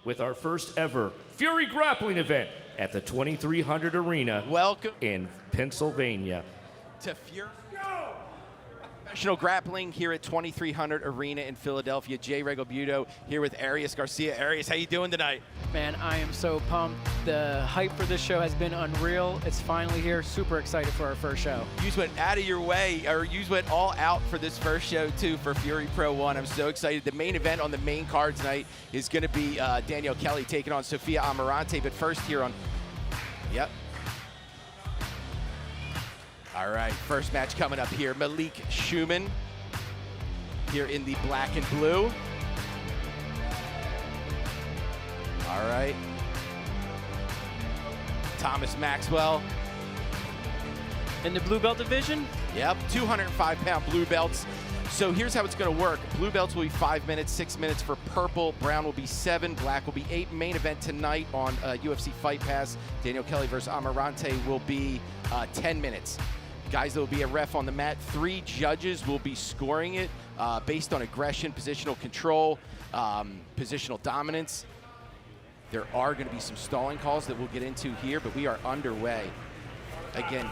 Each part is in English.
with our first ever Fury Grappling event at the 2300 Arena. Welcome in Pennsylvania to Fury Professional Grappling here at 2300 Arena in Philadelphia. Jay Regalbuto here with Arias Garcia. Arias, how you doing tonight? Man, I am so pumped. The hype for this show has been unreal. It's finally here. Super excited for our first show. You went out of your way, or you went all out for this first show too for Fury Pro 1. I'm so excited. The main event on the main card tonight is going to be Danielle Kelly taking on Sophia Emerante. But first here on, yep. All right, first match coming up here. Malik Schumann here in the black and blue. All right. Thomas Maxwell. In the blue belt division? Yep, 205-pound blue belts. So here's how it's going to work. Blue belts will be 5 minutes, 6 minutes for purple. Brown will be 7, black will be 8. Main event tonight on UFC Fight Pass. Danielle Kelly versus Emerante will be 10 minutes. Guys, there will be a ref on the mat. 3 judges will be scoring it based on aggression, positional control, positional dominance. There are going to be some stalling calls that we'll get into here, but we are underway. Again,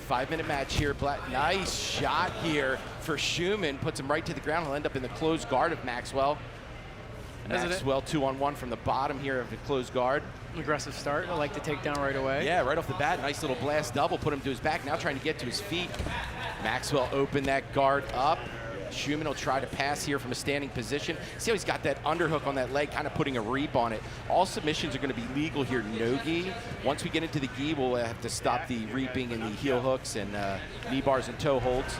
5-minute match here. Nice shot here for Schumann. Puts him right to the ground. He'll end up in the closed guard of Maxwell. Maxwell 2-on-1 from the bottom here of the closed guard. Aggressive start. I like to take down right away. Yeah, right off the bat. Nice little blast double. Put him to his back. Now trying to get to his feet. Maxwell opened that guard up. Schumann will try to pass here from a standing position. See how he's got that underhook on that leg, kind of putting a reap on it. All submissions are going to be legal here. Nogi. Once we get into the gi, we'll have to stop the reaping and the heel hooks and knee bars and toe holds.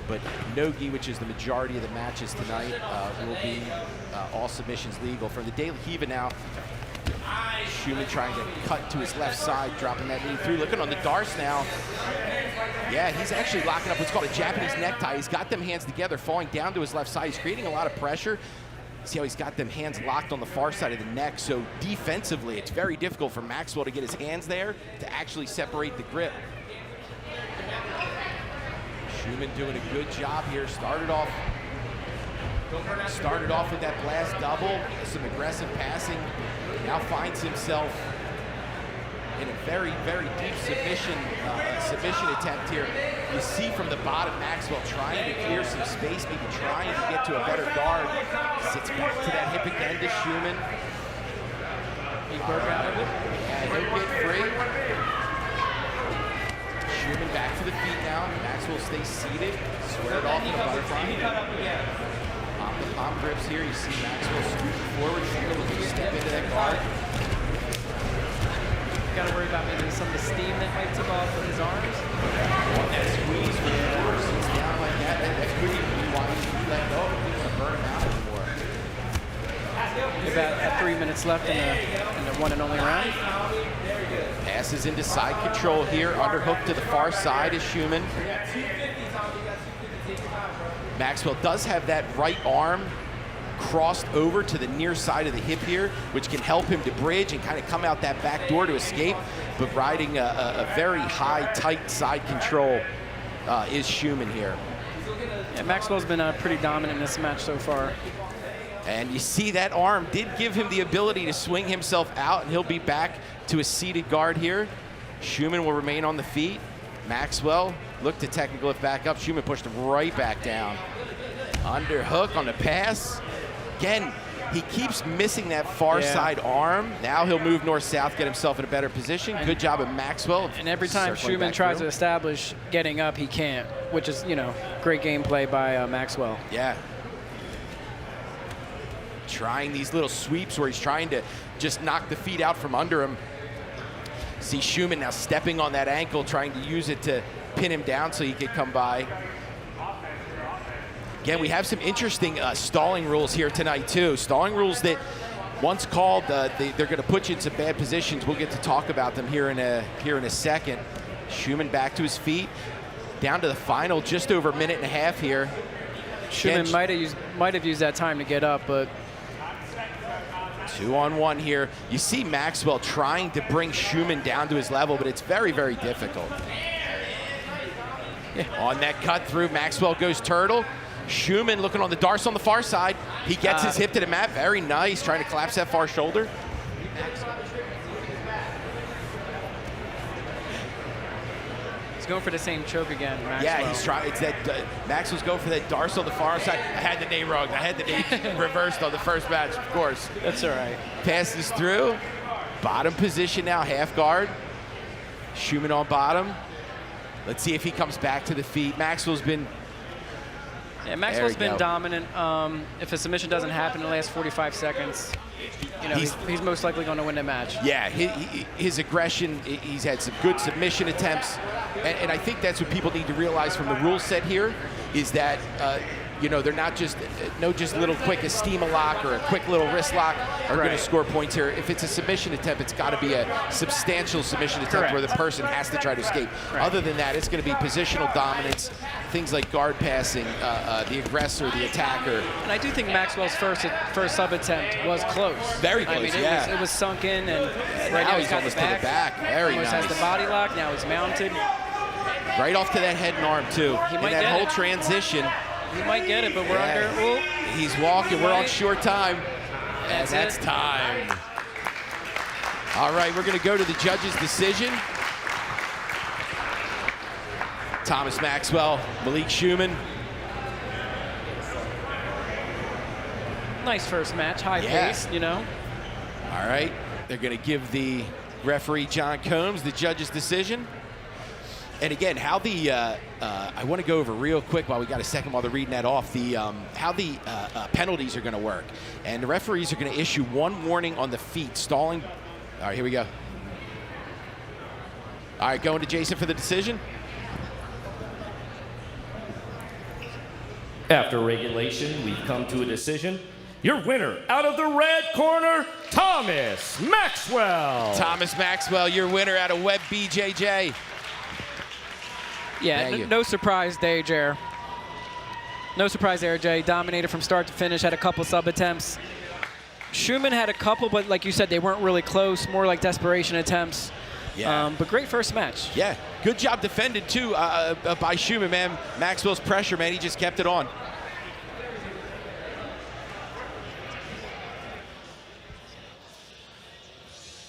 But Nogi, which is the majority of the matches tonight, will be all submissions legal. From the De La Riva now, Schumann trying to cut to his left side, dropping that knee through. Looking on the Darce now. Yeah, he's actually locking up what's called a Japanese necktie. He's got them hands together, falling down to his left side. He's creating a lot of pressure. See how he's got them hands locked on the far side of the neck. So defensively, it's very difficult for Maxwell to get his hands there to actually separate the grip. Schumann doing a good job here. Started off with that blast double, some aggressive passing. Now finds himself in a very, very deep submission attempt here. You see from the bottom Maxwell trying to clear some space, maybe trying to get to a better guard. Sits back to that hip again to Schumann. He broke out of it. And he'll get free. Schumann back to the feet now. Maxwell stays seated. Squared off in the butterfly. The palm grips here. You see Maxwell scooting forward. Schumann looking to step into that guard. Got to worry about maybe some of the steam that might tip off of his arms. On that squeeze when the door sits down like that, that could even be why he let go. He doesn't want to burn him out anymore. About 3 minutes left in the one and only round. Passes into side control here. Underhook to the far side is Schumann. Maxwell does have that right arm crossed over to the near side of the hip here, which can help him to bridge and kind of come out that back door to escape. But riding a very high, tight side control is Schumann here. Yeah, Maxwell's been pretty dominant in this match so far. And you see that arm did give him the ability to swing himself out, and he'll be back to a seated guard here. Schumann will remain on the feet. Maxwell looked to technical lift back up. Schumann pushed him right back down. Underhook on the pass. Again, he keeps missing that far side arm. Now he'll move north-south, get himself in a better position. Good job of Maxwell. And every time Schumann tries to establish getting up, he can't, which is, you know, great gameplay by Maxwell. Yeah. Trying these little sweeps where he's trying to just knock the feet out from under him. See Schumann now stepping on that ankle, trying to use it to pin him down so he could come by. Again, we have some interesting stalling rules here tonight too. Stalling rules that once called, they're going to put you in some bad positions. We'll get to talk about them here in a second. Schumann back to his feet, down to the final, just over a minute and a half here. Schumann might have used that time to get up, but 2-on-1 here. You see Maxwell trying to bring Schumann down to his level, but it's very, very difficult. Yeah. On that cut through, Maxwell goes turtle. Schumann looking on the darts on the far side. He gets his hip to the mat. Very nice. Trying to collapse that far shoulder. He's going for the same choke again, Maxwell. Yeah, he's trying. It's that Maxwell's going for that darts on the far side. I had the name wrong. I had the name reversed on the first match, of course. That's all right. Passes through. Bottom position now, half guard. Schumann on bottom. Let's see if he comes back to the feet. Maxwell's been... Yeah, Maxwell's been dominant. If a submission doesn't happen in the last 45 seconds, you know, he's most likely going to win the match. Yeah, his aggression, he's had some good submission attempts. And I think that's what people need to realize from the rule set here is that, you know, they're not just, just little quick esteem lock or a quick little wrist lock are going to score points here. If it's a submission attempt, it's got to be a substantial submission attempt where the person has to try to escape. Other than that, it's going to be positional dominance, things like guard passing, the aggressor, the attacker. And I do think Maxwell's first sub attempt was close. Very close, I mean, yeah. It was sunk in, and right now he's got almost the back. to the back. Very almost nice. Has the body lock. Now he's mounted. Right off to that head and arm, too. He In might that get whole it. transition. He might get it, but we're under. Ooh. He's walking. We're on short time. And that's it. time. All right, we're going to go to the judge's decision. Thomas Maxwell, Malik Schumann. Nice first match, high pace, you know. All right, they're going to give the referee John Combs the judge's decision. And again, how the I want to go over real quick while we got a second while they're reading that off. The how the penalties are going to work, and the referees are going to issue one warning on the feet, stalling. All right, here we go. All right, going to Jason for the decision. After regulation, we've come to a decision. Your winner, out of the red corner, Thomas Maxwell. Thomas Maxwell, your winner out of Web BJJ. Yeah, no surprise there, Jer. No surprise there, Jay. Dominated from start to finish, had a couple sub attempts. Schumann had a couple, but like you said, they weren't really close, more like desperation attempts. Yeah. But great first match. Yeah, good job defended, too, by Schumann, man. Maxwell's pressure, man, he just kept it on.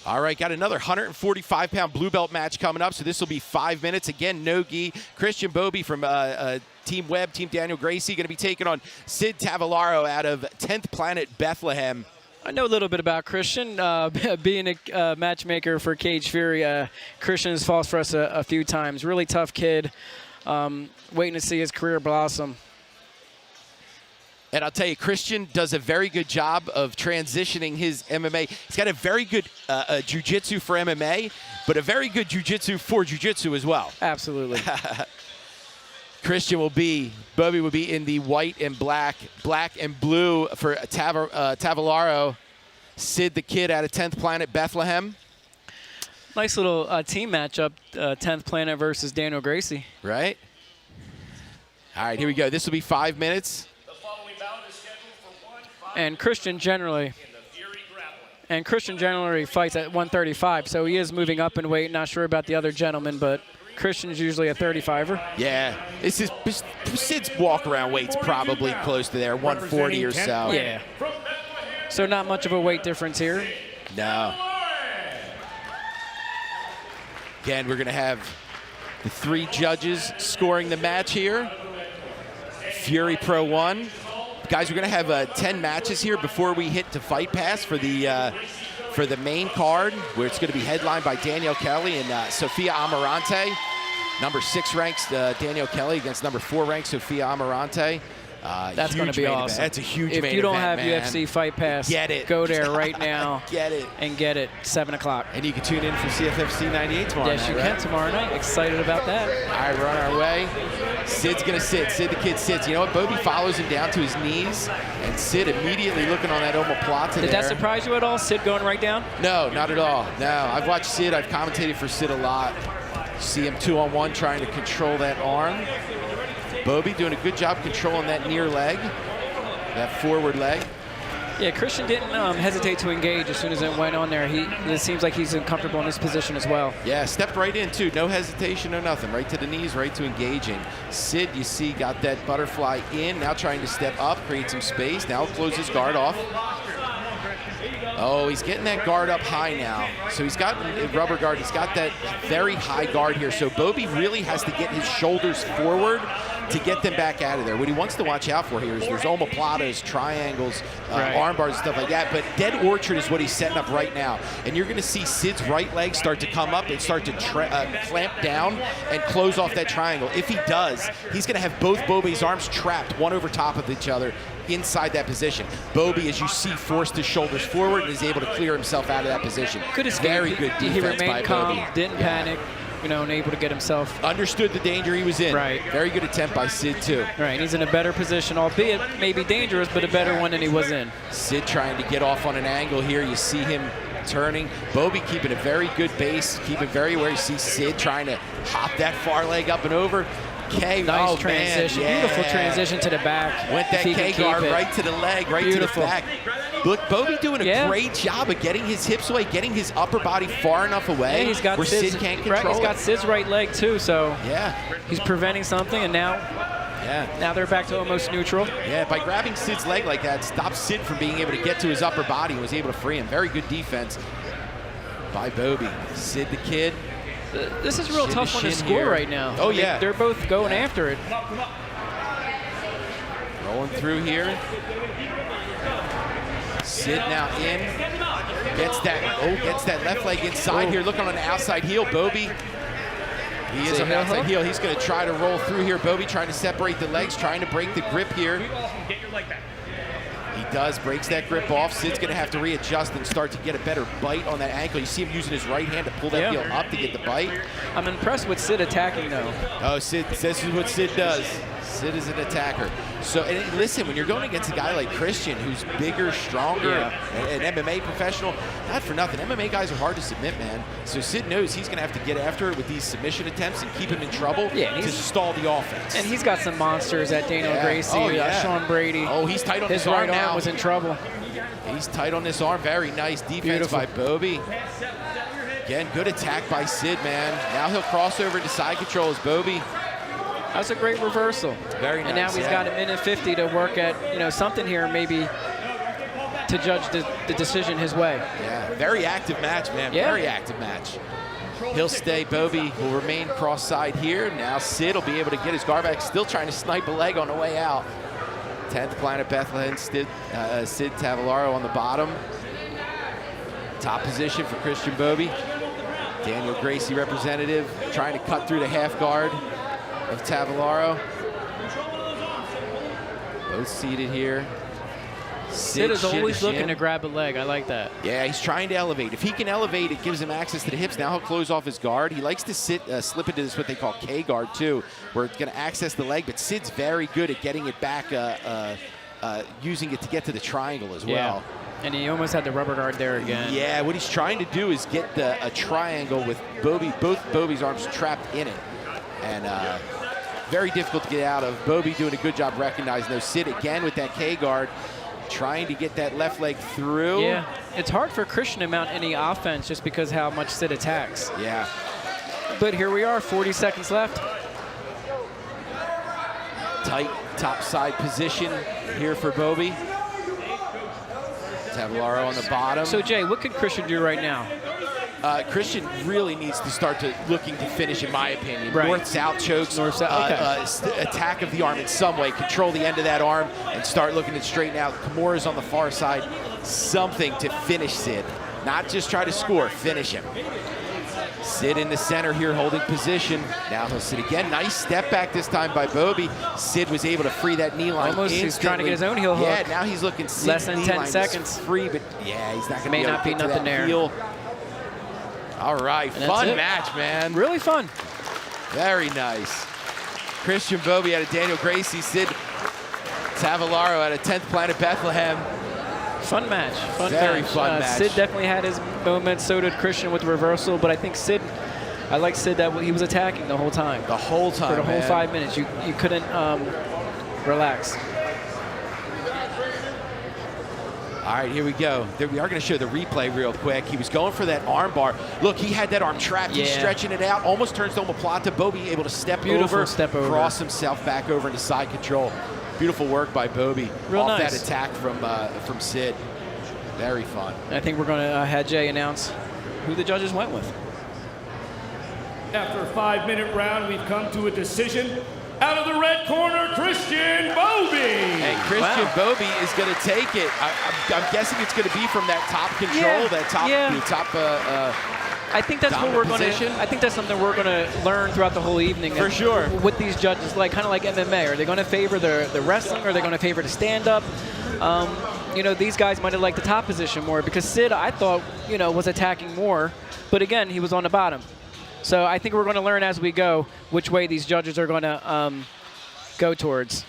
All right, got another 145-pound blue belt match coming up, so this will be 5 minutes. Again, Nogi, Christian Bobby from Team Webb, Team Daniel Gracie, going to be taking on Sid Tavallaro out of 10th Planet Bethlehem. I know a little bit about Christian. Being a matchmaker for Cage Fury, Christian has fought for us a few times. Really tough kid. Waiting to see his career blossom. And I'll tell you, Christian does a very good job of transitioning his MMA. He's got a very good jiu-jitsu for MMA, but a very good jiu-jitsu for jiu-jitsu as well. Absolutely. Christian Bobby will be in the white and black and blue for Tavallaro. Sid the Kid out of 10th Planet Bethlehem. Nice little team matchup, 10th Planet versus Daniel Gracie. Right? All right, here we go. This will be 5 minutes. And Christian generally fights at 135, so he is moving up in weight. Not sure about the other gentleman, but Christian's usually a 35er. Yeah, Sid's walk-around weight's probably close to there, 140 or so. Yeah. So not much of a weight difference here. No. Again, we're going to have the three judges scoring the match here. Fury Pro 1. Guys, we're going to have 10 matches here before we hit to Fight Pass for the main card, where it's going to be headlined by Danielle Kelly and Sophia Emerante. Number 6 ranks Danielle Kelly against number 4 ranked Sophia Emerante. That's going to be awesome. That's a huge main event, If you don't have man. UFC Fight Pass, get it. Go there right now. Get it. And get it, 7 o'clock. And you can tune in for CFFC 98 tomorrow Yes, night, you right? can tomorrow night. Excited about that. All right, we're on our way. Sid's going to sit. Sid the Kid sits. You know what? Bobby follows him down to his knees, and Sid immediately looking on that omoplata there. Did that surprise you at all, Sid going right down? No, not at all. No, I've watched Sid. I've commentated for Sid a lot. See him 2-on-1 trying to control that arm. Bobby doing a good job controlling that near leg, that forward leg. Yeah, Christian didn't hesitate to engage as soon as it went on there. It seems like he's comfortable in this position as well. Yeah, stepped right in too. No hesitation, no nothing. Right to the knees, right to engaging. Sid, you see, got that butterfly in. Now trying to step up, create some space. Now close his guard off. Oh, he's getting that guard up high now. So he's got a rubber guard. He's got that very high guard here. So Bobby really has to get his shoulders forward to get them back out of there. What he wants to watch out for here is there's omoplatas, triangles, arm bars, and stuff like that. But dead orchard is what he's setting up right now. And you're going to see Sid's right leg start to come up and start to clamp down and close off that triangle. If he does, he's going to have both Bobby's arms trapped, one over top of each other, inside that position. Bobby, as you see, forced his shoulders forward and is able to clear himself out of that position. Good escape. Very good defense he remained by calm, Bobby. didn't panic, you know, and able to get himself. Understood the danger he was in. Right. Very good attempt by Sid, too. Right, he's in a better position, albeit maybe dangerous, but a better one than he was in. Sid trying to get off on an angle here. You see him turning. Bobby keeping a very good base, keeping very aware. You see Sid trying to hop that far leg up and over. K, nice transition, man, yeah. Beautiful transition to the back. Went that K guard right to the leg, right Beautiful. to the back. Look, Bobby doing a great job of getting his hips away, getting his upper body far enough away he's got where Sid's, Sid can't control He's got Sid's right leg too, so he's preventing something, and now they're back to almost neutral. Yeah, by grabbing Sid's leg like that, stops Sid from being able to get to his upper body and was able to free him. Very good defense by Bobby. Sid the Kid. This is a real tough one to score right now. Oh, yeah. They're both going after it. Rolling through here. Sid now in. Gets that left leg inside here. Looking on the outside heel. Bobby. He is on the outside heel. He's going to try to roll through here. Bobby trying to separate the legs, trying to break the grip here. He does, breaks that grip off. Sid's going to have to readjust and start to get a better bite on that ankle. You see him using his right hand to pull that heel up to get the bite. I'm impressed with Sid attacking, though. Oh, Sid, this is what Sid does. Sid is an attacker. So, and listen, when you're going against a guy like Christian, who's bigger, stronger, an MMA professional, not for nothing. MMA guys are hard to submit, man. So Sid knows he's going to have to get after it with these submission attempts and keep him in trouble to stall the offense. And he's got some monsters at Danielle Gracie, Sean Brady. Oh, he's tight on his his arm right now. arm was in trouble. He's tight on this arm. Very nice defense by Bobby. Again, good attack by Sid, man. Now he'll cross over to side control as Bobby. That's a great reversal. Very nice. And now he's got a minute 50 to work at, you know, something here, maybe to judge the decision his way. Yeah, very active match, man. Very active match. He'll stay. Bobby will remain cross-side here. Now Sid will be able to get his guard back, still trying to snipe a leg on the way out. 10th Planet Bethlehem, Sid Tavellaro on the bottom. Top position for Christian Bobby. Danielle Gracie representative trying to cut through the half guard of Tavellaro. Both seated here. Sid is always looking to grab a leg. I like that. Yeah, he's trying to elevate. If he can elevate, it gives him access to the hips. Now he'll close off his guard. He likes to slip into this, what they call K guard too, where it's going to access the leg. But Sid's very good at getting it back, using it to get to the triangle as well. And he almost had the rubber guard there again. Yeah, what he's trying to do is get a triangle with both Bobby's arms trapped in it. And very difficult to get out of. Bobby doing a good job recognizing those. Sid again with that K guard, trying to get that left leg through. Yeah, it's hard for Christian to mount any offense just because how much Sid attacks. Yeah. But here we are, 40 seconds left. Tight top side position here for Bobby. Tavellaro on the bottom. So Jay, what could Christian do right now? Christian really needs to start looking to finish, in my opinion. Right. North-south chokes, attack of the arm in some way, control the end of that arm, and start looking to straighten out. Kimura's on the far side. Something to finish Sid. Not just try to score, finish him. Sid in the center here, holding position. Now he'll sit again. Nice step back this time by Bobby. Sid was able to free that knee line Almost, instantly. he's trying to get his own heel hook. Yeah, now he's looking Sid's less than 10 line seconds. Free, but yeah, he's not going to May be able not to be get to nothing that there. heel. All right, fun match, man. Really fun. Very nice. Christian Bobby out of Danielle Gracie, Sid Tavellaro out of 10th Planet Bethlehem. Fun match. Very fun match. Sid definitely had his moments. So did Christian with the reversal. But I think I like Sid that he was attacking the whole time. The whole time, for the whole man. 5 minutes. You couldn't relax. All right, here we go. There we are going to show the replay real quick. He was going for that arm bar. Look, he had that arm trapped. He's stretching it out. Almost turns to omoplata. Bobby able to step over, cross himself back over into side control. Beautiful work by Bobby. Real off nice. that attack from Sid. Very fun. I think we're going to have Jay announce who the judges went with. After a 5-minute round, we've come to a decision. Out of the red corner, Christian Bobby. Hey, Christian Bobby is going to take it. I'm guessing it's going to be from that top control, that top, I think that's what we're going to. I think that's something we're going to learn throughout the whole evening. For sure. What these judges like, kind of like MMA. Are they going to favor the wrestling, or are they going to favor the stand-up? You know, these guys might have liked the top position more because Sid, I thought, you know, was attacking more, but again, he was on the bottom. So I think we're going to learn as we go which way these judges are going to go towards.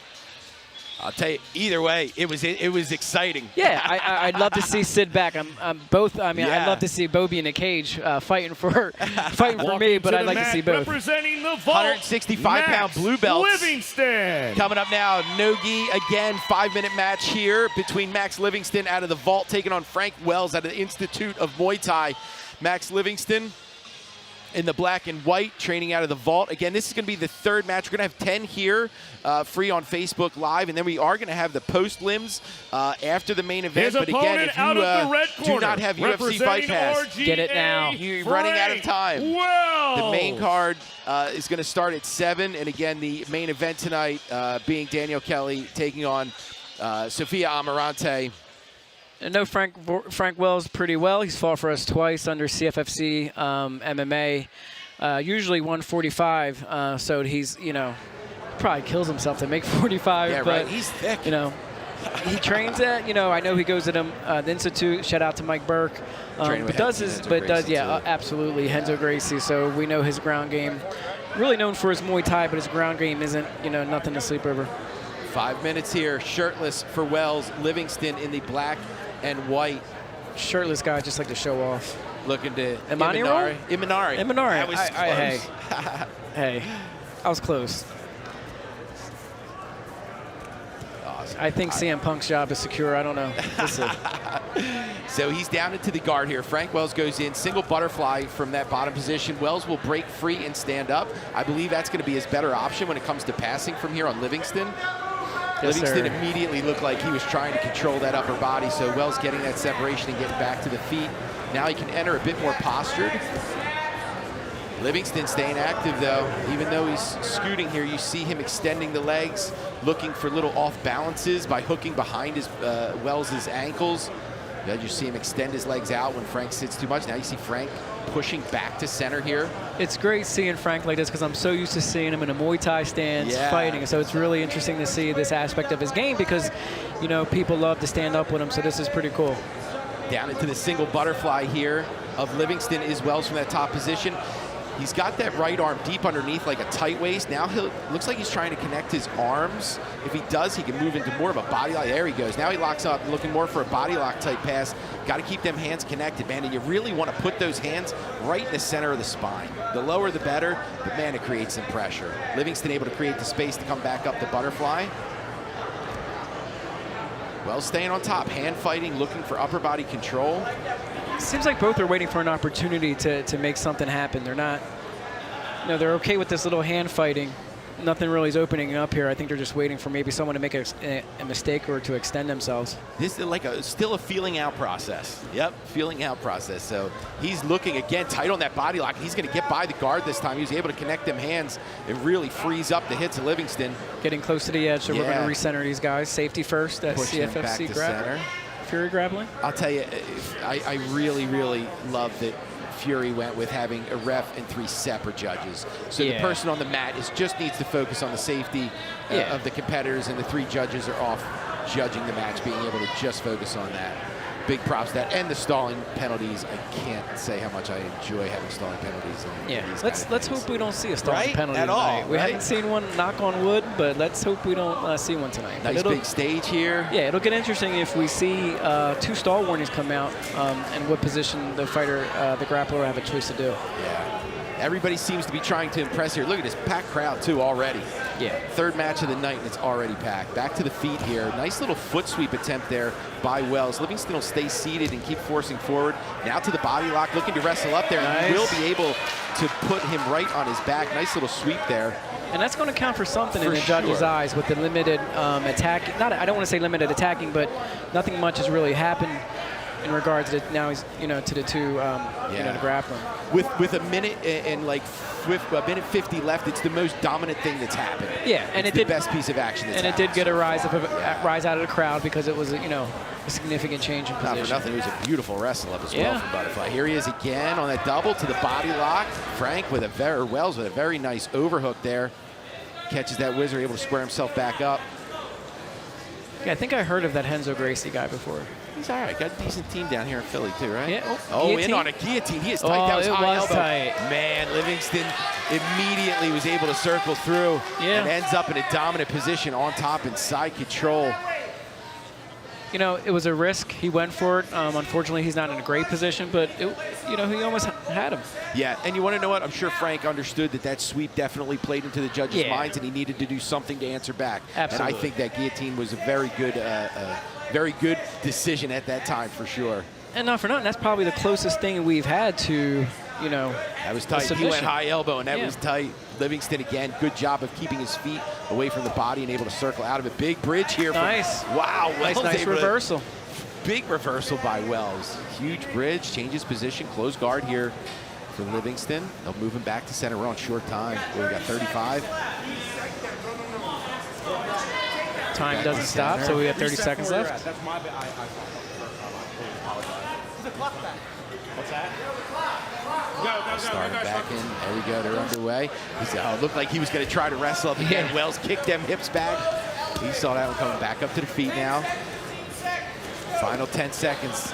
I'll tell you, either way, it was exciting. Yeah, I'd love to see Sid back. I'd love to see Bobby in a cage fighting for me, but I'd like to see both. Representing the vault, 165-pound blue belts. Livingston. Coming up now, Nogi again, 5-minute match here between Max Livingston out of the vault taking on Frank Wells out of the Institute of Muay Thai. Max Livingston in the black and white, training out of the vault. Again, this is going to be the third match. We're going to have 10 here, free on Facebook Live, and then we are going to have the post-limbs after the main event. But again, if you do not have UFC Fight Pass, get it now. You're running out of time. The main card is going to start at 7, and again, the main event tonight being Danielle Kelly taking on Sophia Emerante. I know Frank Wells pretty well. He's fought for us twice under CFFC MMA, usually 145. So he's, you know, probably kills himself to make 45. Yeah, but, right. He's thick. You know, he trains at, you know, I know he goes to the Institute. Shout out to Mike Burke. Absolutely, Henzo Gracie. So we know his ground game. Really known for his Muay Thai, but his ground game isn't, you know, nothing to sleep over. 5 minutes here, shirtless for Wells. Livingston in the black and white. Shirtless guy, just like to show off. Looking to Imanari. That was close. Hey, I was close. Awesome. I think CM Punk's job is secure. I don't know. So he's down into the guard here. Frank Wells goes in, single butterfly from that bottom position. Wells will break free and stand up. I believe that's going to be his better option when it comes to passing from here on Livingston. Yes, Livingston sir. immediately looked like he was trying to control that upper body, so Wells getting that separation and getting back to the feet. Now he can enter a bit more postured. Livingston staying active, though. Even though he's scooting here, you see him extending the legs, looking for little off balances by hooking behind his Wells's ankles. You see him extend his legs out when Frank sits too much. Now you see Frank pushing back to center here. It's great seeing Frank like this because I'm so used to seeing him in a Muay Thai stance fighting. So it's really interesting to see this aspect of his game because, you know, people love to stand up with him. So this is pretty cool. Down into the single butterfly here of Livingston is Wells from that top position. He's got that right arm deep underneath like a tight waist. Now looks like he's trying to connect his arms. If he does, he can move into more of a body lock. There he goes. Now he locks up, looking more for a body lock type pass. Got to keep them hands connected, man. And you really want to put those hands right in the center of the spine. The lower, the better. But man, it creates some pressure. Livingston able to create the space to come back up the butterfly. Well, staying on top, hand fighting, looking for upper body control. Seems like both are waiting for an opportunity to make something happen. They're not, you know, they're okay with this little hand fighting. Nothing really is opening up here. I think they're just waiting for maybe someone to make a mistake or to extend themselves. This is like still a feeling out process. Yep, feeling out process. So he's looking again tight on that body lock. He's going to get by the guard this time. He was able to connect them hands. It really frees up the hits of Livingston. Getting close to the edge, so we're going to recenter these guys. Safety first at CFFC Grappling. Fury Grappling. I'll tell you, I really, really love that Fury went with having a ref and 3 separate judges. So the person on the mat just needs to focus on the safety of the competitors, and the 3 judges are off judging the match, being able to just focus on that. Big props to that. And the stalling penalties. I can't say how much I enjoy having stalling penalties. Let's hope we don't see a stalling penalty at all. We haven't seen one, knock on wood, but let's hope we don't see one tonight. Nice big stage here. Yeah, it'll get interesting if we see 2 stall warnings come out and what position the fighter, the grappler, will have a choice to do. Yeah. Everybody seems to be trying to impress here. Look at this packed crowd, too, already. Yeah. Third match of the night, and it's already packed. Back to the feet here. Nice little foot sweep attempt there by Wells. Livingston will stay seated and keep forcing forward. Now to the body lock, looking to wrestle up there. Nice. And he will be able to put him right on his back. Nice little sweep there. And that's going to count for something in For the judge's sure. eyes with the limited attack. I don't want to say limited attacking, but nothing much has really happened in regards to now he's, to the two, the grappling. With a minute and like with a minute 50 left, it's the most dominant thing that's happened. Yeah, and it's it the did best piece of action that's and it happened. did get a rise out of the crowd because it was a significant change in Not position. for nothing, it was a beautiful wrestle up as well Yeah. from Butterfly. Here he is again on that double to the body lock. Frank with Wells with a very nice overhook there. Catches that whizzer, able to square himself back up. Yeah, I think I heard of that Renzo Gracie guy before. He's all right. Got a decent team down here in Philly too, right? Yeah. Oh, guillotine? in on a guillotine. He is tight. Oh, That was it high was elbow. tight. Man, Livingston immediately was able to circle through and ends up in a dominant position on top and side control. It was a risk. He went for it. Unfortunately, he's not in a great position, but he almost had him. Yeah, and you want to know what? I'm sure Frank understood that sweep definitely played into the judges' minds, and he needed to do something to answer back. Absolutely. And I think that guillotine was a very good decision at that time for sure. And not for nothing, that's probably the closest thing we've had to, That was tight. He went high elbow, and that was tight. Livingston again, good job of keeping his feet away from the body and able to circle out of it. Big bridge here. Nice. Wow. Nice reversal. Big reversal by Wells. Huge bridge, changes position, close guard here for Livingston. They'll move him back to center. We're on short time. We got 35. Time doesn't stop, so we have 30 seconds left. That's my bad. I apologize. The clock back. What's that? Starting back in. There we go. They're underway. Looked like he was going to try to wrestle up again. Yeah. Wells kicked them hips back. He saw that one coming back up to the feet now. Final 10 seconds.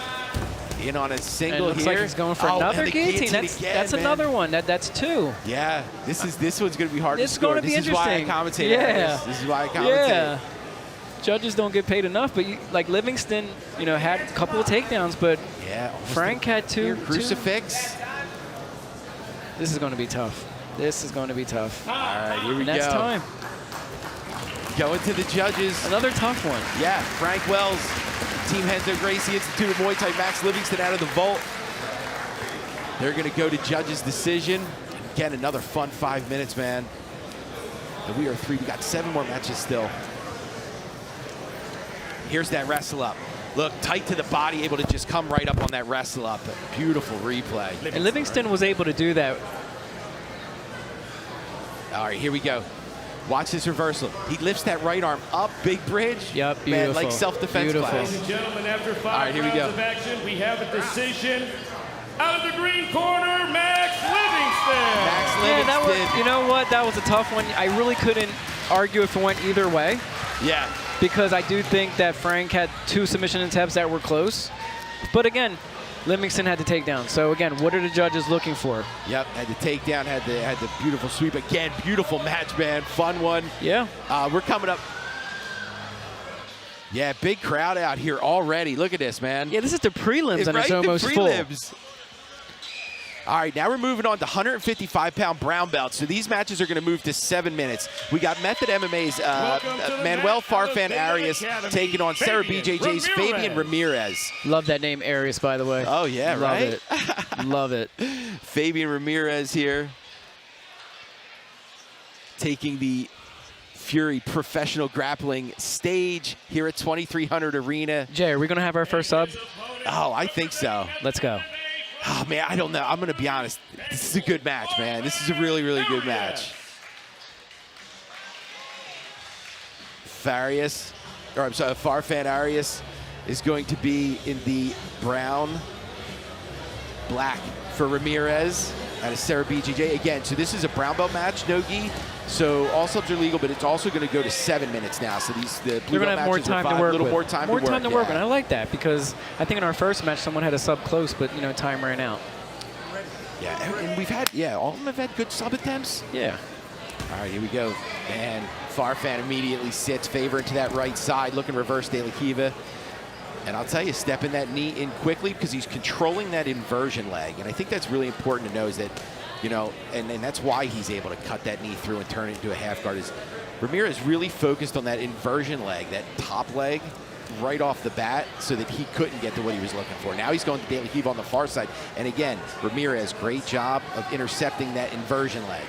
In on a single And it looks here. like he's going for another and the guillotine. again, That's man. another one. That's two. Yeah, this one's going to be hard It's to score. going to be This is why I interesting. commentate. Yeah. This is why I commentate. Yeah. Judges don't get paid enough, but like Livingston, had a couple of takedowns, but Yeah. Frank had two. Crucifix. This is going to be tough. This is going to be tough. All right, here we And go. that's time. Going to the judges. Another tough one. Yeah, Frank Wells, Team Renzo Gracie Institute of Muay Thai, Max Livingston out of the vault. They're going to go to judges' decision. Again, another fun 5 minutes, man. And we are three. We got 7 more matches still. Here's that wrestle up. Look, tight to the body, able to just come right up on that wrestle up. Beautiful replay. And Livingston was able to do that. All right, here we go. Watch this reversal. He lifts that right arm up, big bridge. Yep, Man, beautiful. like self-defense Beautiful. class. Ladies and gentlemen, after All 5 right, here we rounds go. of action, we have a decision. Out of the green corner, Max Livingston. Max Yeah, Livingston. that was, you know what? That was a tough one. I really couldn't argue if it went either way Yeah. because I do think that Frank had 2 submission attempts that were close. But again, Livingston had to take down. So again, what are the judges looking for? Yep, had the takedown, had the beautiful sweep. Again, beautiful match, man. Fun one. Yeah. We're coming up. Yeah, big crowd out here already. Look at this, man. Yeah, this is the prelims and Right, it's the almost full. prelims. All right, now we're moving on to 155-pound brown belts. So these matches are going to move to 7 minutes. We got Method MMA's Welcome to the Manuel match out of Farfan Midnight Arias Academy, taking on Sarah Fabian BJJ's Fabian Ramirez. Love that name, Arias, by the way. Oh, yeah, Love right? it. Love it. Fabian Ramirez here, taking the Fury professional grappling stage here at 2300 Arena. Jay, are we going to have our first sub? Oh, I think so. Let's go. Oh, man, I don't know. I'm going to be honest. This is a good match, man. This is a really, really good match. Farfan Arias is going to be in the brown, black for Ramirez. That is Sarah BJJ. Again, so this is a brown belt match, Nogi. So all subs are legal, but it's also going to go to 7 minutes now. So the blue They're going belt to have more matches are time to 5, work a little with. more time to work. More time to work, yeah. and I like that because I think in our first match someone had a sub close, but time ran out. Yeah, and we've had, all of them have had good sub attempts. Yeah. All right, here we go. Man, Farfan immediately sits, favor into that right side, looking reverse De La Kiva. And I'll tell you, stepping that knee in quickly because he's controlling that inversion leg. And I think that's really important to know is that, and that's why he's able to cut that knee through and turn it into a half guard is Ramirez really focused on that inversion leg, that top leg, right off the bat so that he couldn't get to what he was looking for. Now he's going to De La Riva on the far side. And again, Ramirez, great job of intercepting that inversion leg.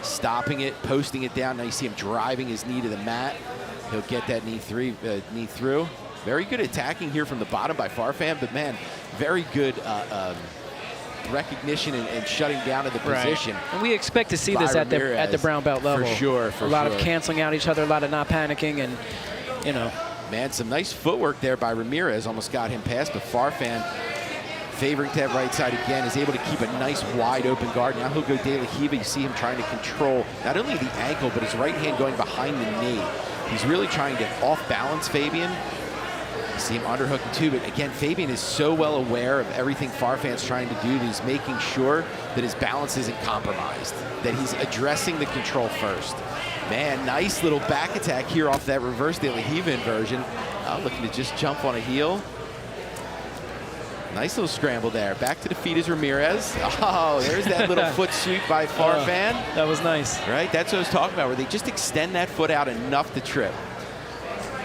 Stopping it, posting it down. Now you see him driving his knee to the mat. He'll get that knee through. Very good attacking here from the bottom by Farfan, but man, very good recognition and shutting down of the position. And we expect to see this at the brown belt level. For sure, a lot of canceling out each other, a lot of not panicking, and you know. Man, some nice footwork there by Ramirez. Almost got him past, but Farfan, favoring to that right side again, is able to keep a nice wide open guard. Now he'll go De La Riva. You see him trying to control not only the ankle, but his right hand going behind the knee. He's really trying to off-balance Fabian. You see him underhooking too, but again, Fabian is so well aware of everything Farfan's trying to do that he's making sure that his balance isn't compromised, that he's addressing the control first. Man, nice little back attack here off that reverse De La Riva inversion. Looking to just jump on a heel. Nice little scramble there. Back to the feet is Ramirez. Oh, there's that little foot shoot by Farfan. That was nice. Right, that's what I was talking about, where they just extend that foot out enough to trip.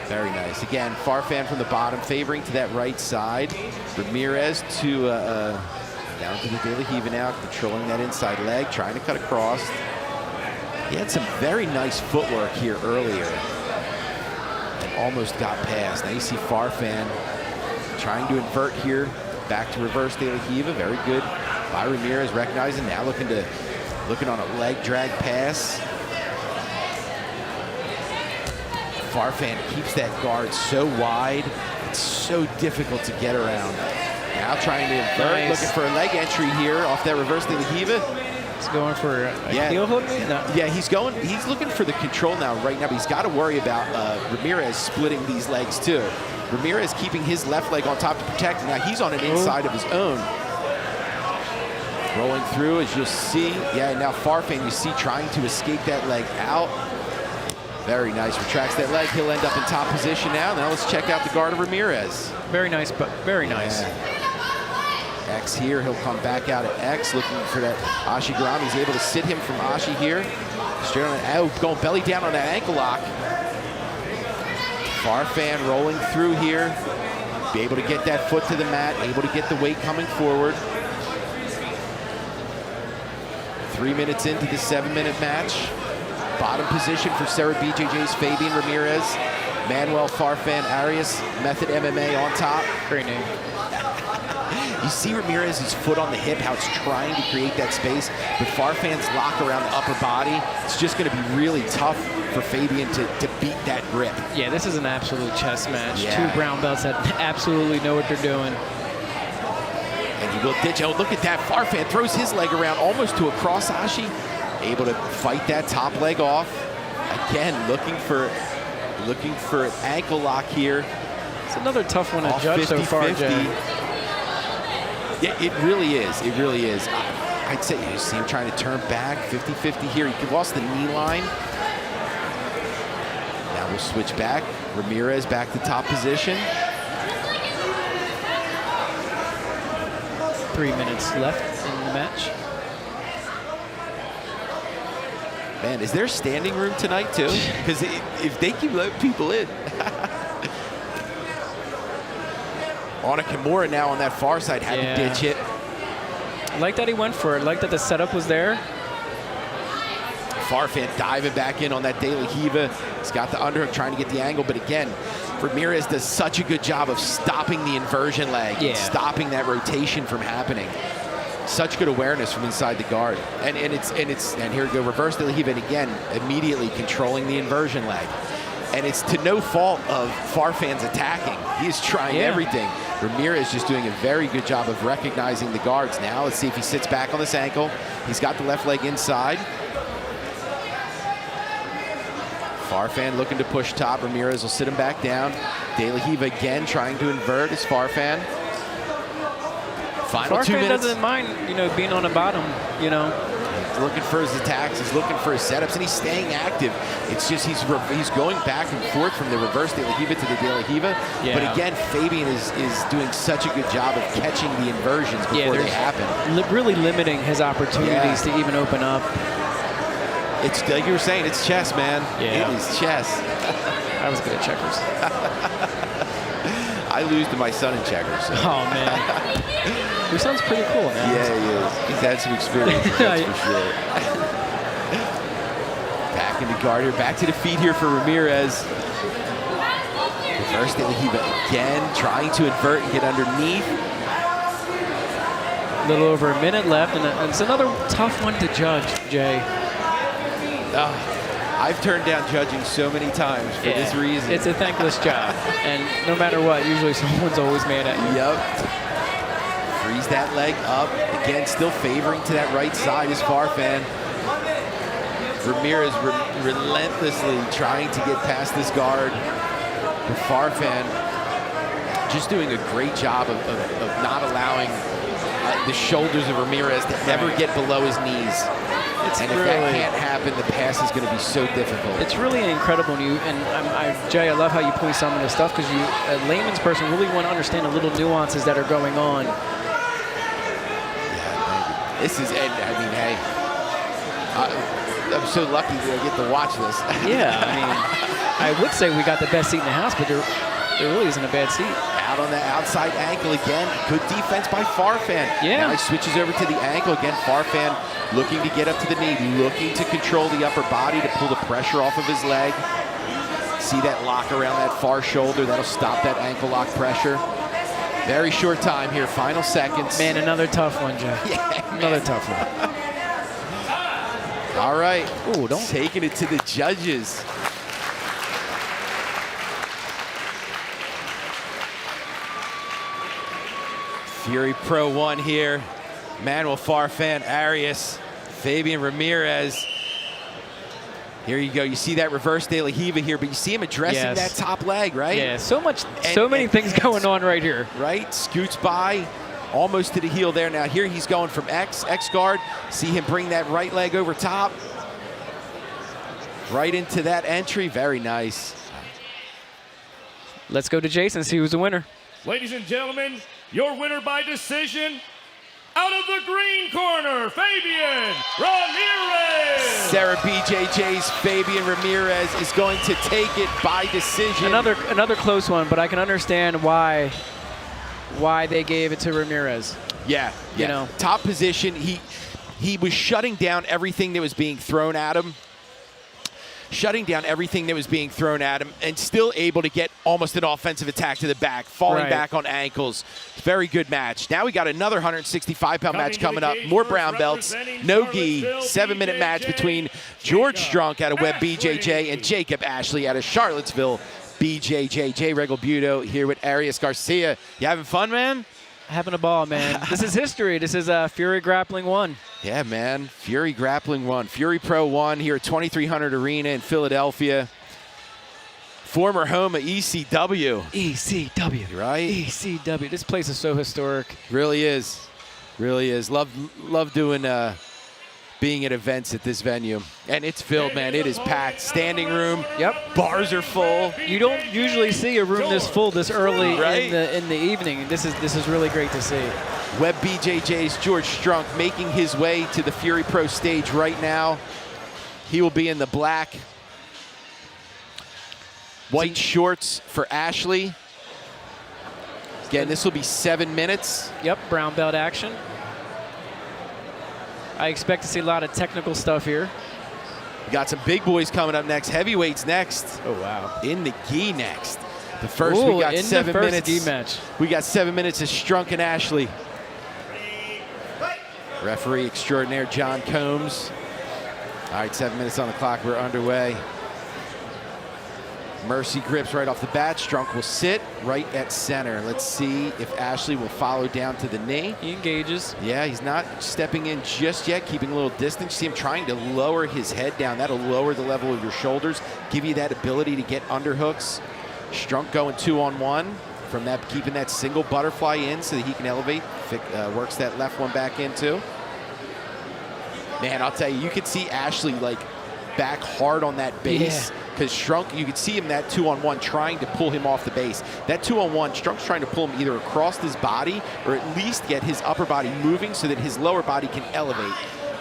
Very nice. Again, Farfan from the bottom, favoring to that right side. Ramirez to down to the De La Riva now, controlling that inside leg, trying to cut across. He had some very nice footwork here earlier and almost got past. Now you see Farfan trying to invert here, back to reverse De La Riva. Very good by Ramirez, recognizing now looking on a leg drag pass. Farfan keeps that guard so wide, it's so difficult to get around. Now trying to invert, looking for a leg entry here off that reverse De La Riva. He's going for a heel hook? No. Yeah, he's looking for the control now, right now, but he's got to worry about Ramirez splitting these legs too. Ramirez keeping his left leg on top to protect. Now he's on an inside of his own. Rolling through, as you'll see. Yeah, now Farfan, you see, trying to escape that leg out. Very nice, retracts that leg. He'll end up in top position now. Now let's check out the guard of Ramirez. Very nice, but very nice. Yeah. X here, he'll come back out at X, looking for that Ashigarami. He's able to sit him from Ashi here. Straight on out, going belly down on that ankle lock. Farfan rolling through here. Be able to get that foot to the mat, able to get the weight coming forward. 3 minutes into the 7-minute match. Bottom position for Sarah BJJ's Fabian Ramirez. Manuel Farfan Arias, Method MMA on top. Great name. You see Ramirez's foot on the hip, how it's trying to create that space, but Farfan's lock around the upper body, it's just going to be really tough for Fabian to beat that grip. Yeah, this is an absolute chess match. Yeah. 2 brown belts that absolutely know what they're doing. And he will ditch. Oh, look at that. Farfan throws his leg around almost to a cross Ashi. Able to fight that top leg off. Again, looking for an ankle lock here. It's another tough one to judge so far, Jay. Yeah, it really is. It really is. I'd say you see him trying to turn back, 50-50 here. He lost the knee line. Now we'll switch back. Ramirez back to top position. 3 minutes left in the match. Man, is there standing room tonight too? Because if they keep letting people in. On a Kimura now on that far side, had to ditch it. I like that he went for it. I like that the setup was there. Farfan diving back in on that De La Riva. He's got the underhook trying to get the angle, but again, Ramirez does such a good job of stopping the inversion leg, and stopping that rotation from happening. Such good awareness from inside the guard. And here we go, reverse De La Riva, and again, immediately controlling the inversion leg. And it's to no fault of Farfan's attacking. He's trying everything. Ramirez just doing a very good job of recognizing the guards. Now let's see if he sits back on this ankle. He's got the left leg inside. Farfan looking to push top. Ramirez will sit him back down. De La Riva again trying to invert is Farfan. Final 2 minutes. Farfan doesn't mind, being on the bottom, He's looking for his attacks, he's looking for his setups, and he's staying active. It's just he's going back and forth from the reverse De La Riva to the De La Riva. Yeah. But again, Fabian is doing such a good job of catching the inversions before they happen. Really limiting his opportunities to even open up. It's like you were saying, it's chess, man. Yeah. It is chess. I was good at checkers. I lose to my son in checkers. So. Oh, man. Your son's pretty cool, man. Yeah, he is. He's had some experience, that's for sure. Back into guard here. Back to the feet here for Ramirez. Reverse de la Riva again, trying to invert and get underneath. A little over a minute left, and it's another tough one to judge, Jay. I've turned down judging so many times for this reason. It's a thankless job, and no matter what, usually someone's always mad at you. Yep. Freeze that leg up. Again, still favoring to that right side is Farfan. Ramirez relentlessly trying to get past this guard. But Farfan just doing a great job of not allowing the shoulders of Ramirez to ever get below his knees. And if that can't happen, the pass is going to be so difficult. It's really incredible. Jay, I love how you point some of this stuff, because you, a layman's person, really want to understand the little nuances that are going on. Yeah, this is, and I mean, hey, I'm so lucky to get to watch this. Yeah, I mean, I would say we got the best seat in the house, but there really isn't a bad seat. Out on the outside ankle again. Good defense by Farfan. Yeah. Now he switches over to the ankle again. Farfan looking to get up to the knee, looking to control the upper body to pull the pressure off of his leg. See that lock around that far shoulder. That'll stop that ankle lock pressure. Very short time here, final seconds. Man, another tough one, Jay. Yeah, another tough one. All right. Ooh, don't. Taking it to the judges. Fury Pro 1 here. Manuel Farfan, Arias, Fabian Ramirez. Here you go. You see that reverse de la Riva here, but you see him addressing that top leg, right? Yeah, so many things going on right here. Right, scoots by, almost to the heel there. Now here he's going from X guard. See him bring that right leg over top. Right into that entry, very nice. Let's go to Jason, see who's the winner. Ladies and gentlemen, your winner by decision, out of the green corner, Fabian Ramirez. Sarah BJJ's Fabian Ramirez is going to take it by decision. Another close one, but I can understand why they gave it to Ramirez. Yeah, you know, top position. He was shutting down everything that was being thrown at him. And still able to get almost an offensive attack to the back, falling back on ankles. Very good match. Now we got another 165-pound match coming up. More brown belts. Nogi, 7-minute match between George Strunk out of Webb BJJ and Jacob Ashley out of Charlottesville BJJ. Jay Regalbuto here with Arias Garcia. You having fun, man? Having a ball, man. This is history. This is Fury Grappling 1. Yeah, man. Fury Grappling 1. Fury Pro 1 here at 2300 Arena in Philadelphia. Former home of ECW. ECW. Right? ECW. This place is so historic. Really is. Really is. Love doing being at events at this venue. And it's filled, man. It is packed. Standing room. Yep. Bars are full. You don't usually see a room this full this early in the evening. This is really great to see. Webb BJJ's George Strunk making his way to the Fury Pro stage right now. He will be in the black. White shorts for Ashley. Again, this will be 7 minutes. Yep, brown belt action. I expect to see a lot of technical stuff here. We got some big boys coming up next. Heavyweights next. Oh, wow. In the gi next. The first, we got 7 minutes. Gi match. We got 7 minutes of Strunk and Ashley. Referee extraordinaire John Combs. All right, 7 minutes on the clock. We're underway. Mercy grips right off the bat. Strunk will sit right at center. Let's see if Ashley will follow down to the knee. He engages. Yeah, he's not stepping in just yet, keeping a little distance. See him trying to lower his head down. That'll lower the level of your shoulders, give you that ability to get underhooks. Strunk going 2-on-1 from that, keeping that single butterfly in so that he can elevate. Works that left one back in too. Man, I'll tell you, you could see Ashley like back hard on that base. Yeah. Because Strunk, you could see him that 2-on-1 trying to pull him off the base. That 2-on-1, Strunk's trying to pull him either across his body or at least get his upper body moving so that his lower body can elevate.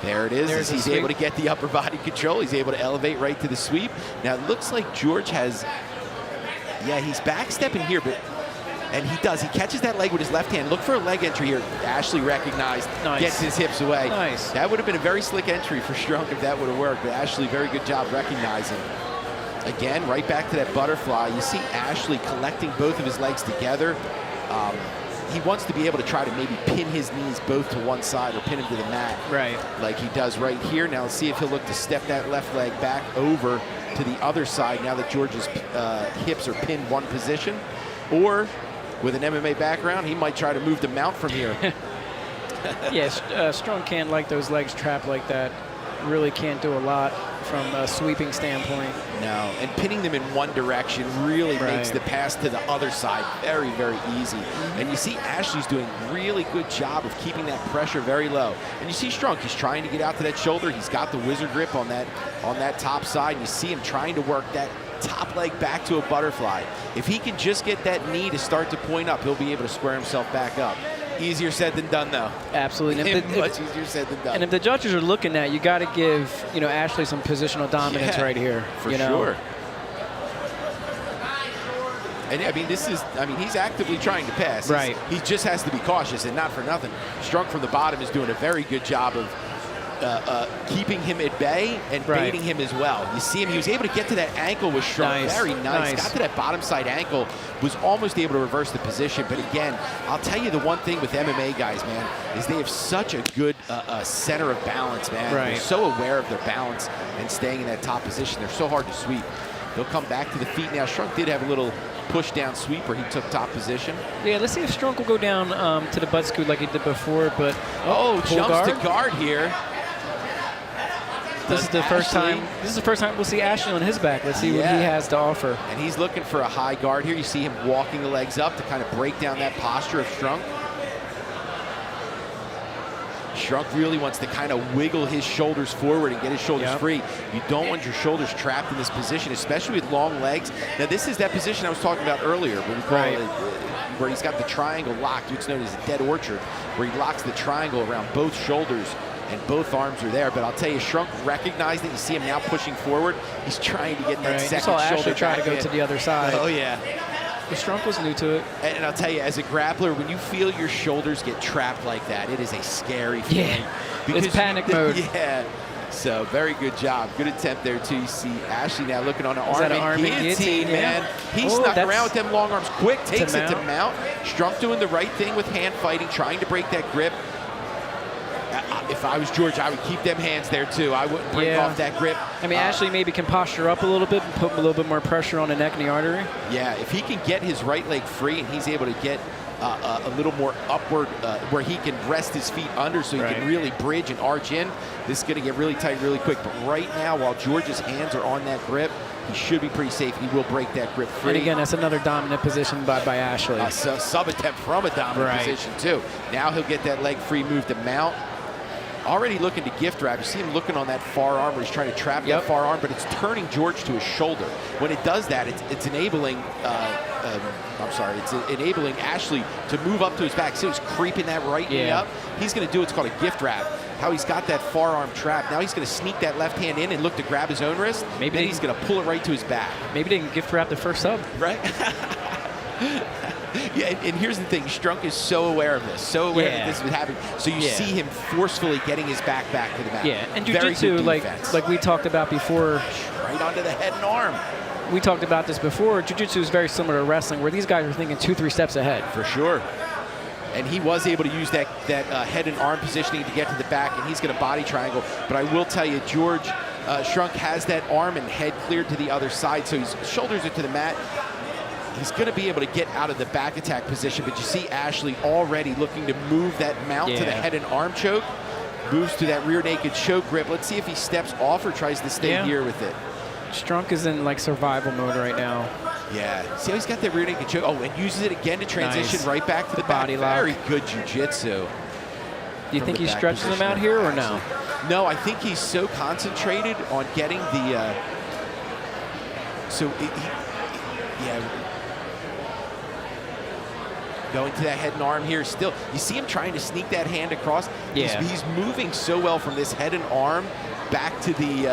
There it is. There's He's able to get the upper body control. He's able to elevate right to the sweep. Now, it looks like George has, yeah, he's backstepping here, but, and he does. He catches that leg with his left hand. Look for a leg entry here. Ashley recognized, gets his hips away. Nice. That would have been a very slick entry for Strunk if that would have worked, but Ashley, very good job recognizing. Again, right back to that butterfly. You see Ashley collecting both of his legs together. He wants to be able to try to maybe pin his knees both to one side or pin him to the mat. Right. Like he does right here. Now let's see if he'll look to step that left leg back over to the other side now that George's hips are pinned one position. Or with an MMA background, he might try to move the mount from here. Yes, Strunk can't like those legs trapped like that. Really can't do a lot from a sweeping standpoint. No, and pinning them in one direction really makes the pass to the other side very, very easy. And you see Ashley's doing a really good job of keeping that pressure very low. And you see Strunk, he's trying to get out to that shoulder. He's got the wizard grip on that top side. You see him trying to work that top leg back to a butterfly. If he can just get that knee to start to point up, he'll be able to square himself back up. Easier said than done, though. Absolutely. Much easier said than done. And if the judges are looking at, you got to give Ashley some positional dominance right here. For sure. And I mean, he's actively trying to pass. Right. He just has to be cautious, and not for nothing. Strunk from the bottom is doing a very good job of keeping him at bay and baiting him as well. You see him, he was able to get to that ankle with Strunk. Very nice. Got to that bottom side ankle, was almost able to reverse the position. But again, I'll tell you the one thing with MMA guys, man, is they have such a good center of balance, man. They're so aware of their balance and staying in that top position. They're so hard to sweep. They'll come back to the feet. Now, Strunk did have a little push down sweep where he took top position. Yeah, let's see if Strunk will go down to the butt scoot like he did before, but jumps to guard here. This is the first time. This is the first time we'll see Ashley on his back. Let's see what he has to offer. And he's looking for a high guard here. You see him walking the legs up to kind of break down that posture of Strunk. Strunk really wants to kind of wiggle his shoulders forward and get his shoulders free. You don't want your shoulders trapped in this position, especially with long legs. Now, this is that position I was talking about earlier, when we call it, where he's got the triangle locked. It's known as a dead orchard, where he locks the triangle around both shoulders and both arms are there. But I'll tell you, Strunk recognized it. You see him now pushing forward. He's trying to get that second shoulder back in. You saw Ashley try to go to the other side. Oh, yeah. The Strunk was new to it. And I'll tell you, as a grappler, when you feel your shoulders get trapped like that, it is a scary feeling. Yeah, it's panic mode. Yeah. So, very good job. Good attempt there, too. You see Ashley now looking on an arm and guillotine, man. He snuck around with them long arms quick, takes it to mount. Strunk doing the right thing with hand fighting, trying to break that grip. If I was George, I would keep them hands there, too. I wouldn't break off that grip. I mean, Ashley maybe can posture up a little bit and put a little bit more pressure on the neck and the artery. Yeah, if he can get his right leg free and he's able to get a little more upward where he can rest his feet under so he can really bridge and arch in, this is going to get really tight really quick. But right now, while George's hands are on that grip, he should be pretty safe. He will break that grip free. And again, that's another dominant position by Ashley. Sub attempt from a dominant position, too. Now he'll get that leg free move to mount. Already looking to gift wrap. You see him looking on that far arm where he's trying to trap that far arm, but it's turning George to his shoulder. When it does that, it's enabling, it's enabling Ashley to move up to his back. See, he's creeping that right knee up. He's going to do what's called a gift wrap. How he's got that far arm trapped. Now he's going to sneak that left hand in and look to grab his own wrist. Maybe then he's going to pull it right to his back. Maybe they can gift wrap the first sub. Right? Yeah, and here's the thing. Strunk is so aware of this, so aware that this is happening. So you see him forcefully getting his back to the mat. Yeah, and jiu-jitsu, like we talked about before. Right onto the head and arm. We talked about this before. Jiu-jitsu is very similar to wrestling, where these guys are thinking 2-3 steps ahead. For sure. And he was able to use that head and arm positioning to get to the back, and he's going to body triangle. But I will tell you, George Strunk has that arm and head cleared to the other side, so his shoulders are to the mat. He's going to be able to get out of the back attack position, but you see Ashley already looking to move that mount to the head and arm choke. Moves to that rear naked choke grip. Let's see if he steps off or tries to stay here with it. Strunk is in like survival mode right now. Yeah. See how he's got that rear naked choke? Oh, and uses it again to transition right back to the body lock. Very good jiu-jitsu. Do you think he stretches him out here or no? No, I think he's so concentrated on getting the. Going to that head and arm here still. You see him trying to sneak that hand across. Yeah. He's moving so well from this head and arm back to the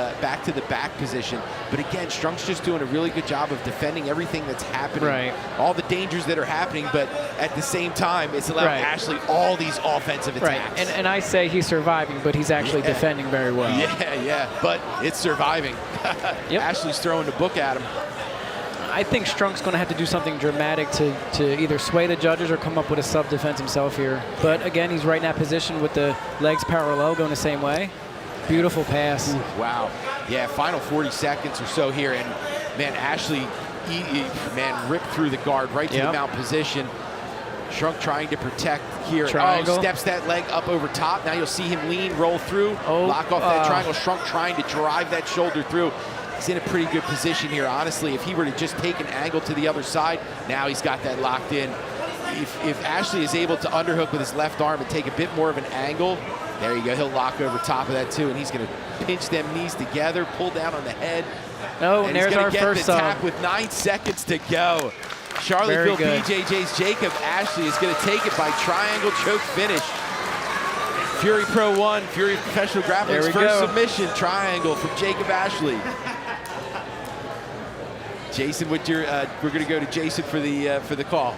back position. But again, Strunk's just doing a really good job of defending everything that's happening. Right. All the dangers that are happening, but at the same time, it's allowing Ashley all these offensive attacks. Right. And I say he's surviving, but he's actually defending very well. Yeah. But it's surviving. Yep. Ashley's throwing the book at him. I think Strunk's going to have to do something dramatic to either sway the judges or come up with a sub-defense himself here. But again, he's right in that position with the legs parallel going the same way. Beautiful pass. Ooh, wow. Yeah, final 40 seconds or so here. And, man, Ashley, ripped through the guard right to the mount position. Strunk trying to protect here. Triangle. Oh, steps that leg up over top. Now you'll see him lean, roll through, lock off that triangle. Strunk trying to drive that shoulder through. He's in a pretty good position here. Honestly, if he were to just take an angle to the other side, now he's got that locked in. If Ashley is able to underhook with his left arm and take a bit more of an angle, there you go. He'll lock over top of that too, and he's going to pinch them knees together, pull down on the head. Oh, and there's our first sub. Tap with 9 seconds to go. Charlottesville BJJ's Jacob Ashley is going to take it by triangle choke finish. Fury Pro 1, Fury Professional Grappling's first submission, triangle from Jacob Ashley. Jason, with your, we're going to go to Jason for the call.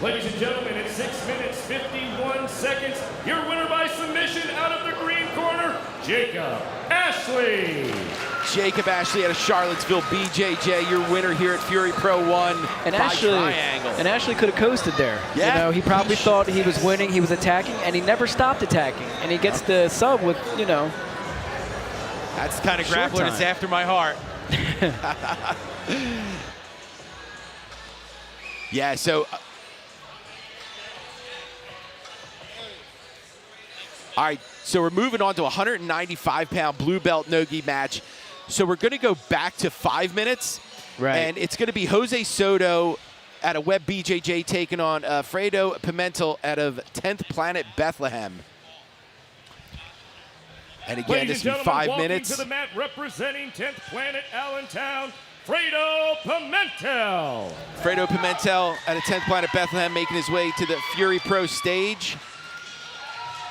Ladies and gentlemen, it's 6 minutes, 51 seconds. Your winner by submission out of the green corner, Jacob Ashley. Jacob Ashley out of Charlottesville BJJ, your winner here at Fury Pro 1 and by triangle. And Ashley could have coasted there. Yeah. You know, he probably thought he was winning, he was attacking, and he never stopped attacking. And he gets the sub with, you know. That's the kind of grappler that's after my heart. Yeah, so all right, so we're moving on to a 195-pound blue belt Nogi match. So we're going to go back to 5 minutes, and it's going to be Jose Soto out of Web BJJ taking on Fredo Pimentel out of 10th Planet Bethlehem. And again, this will be 5 minutes. To the mat representing 10th Planet Allentown, Fredo Pimentel. Fredo Pimentel out of 10th Planet Bethlehem making his way to the Fury Pro stage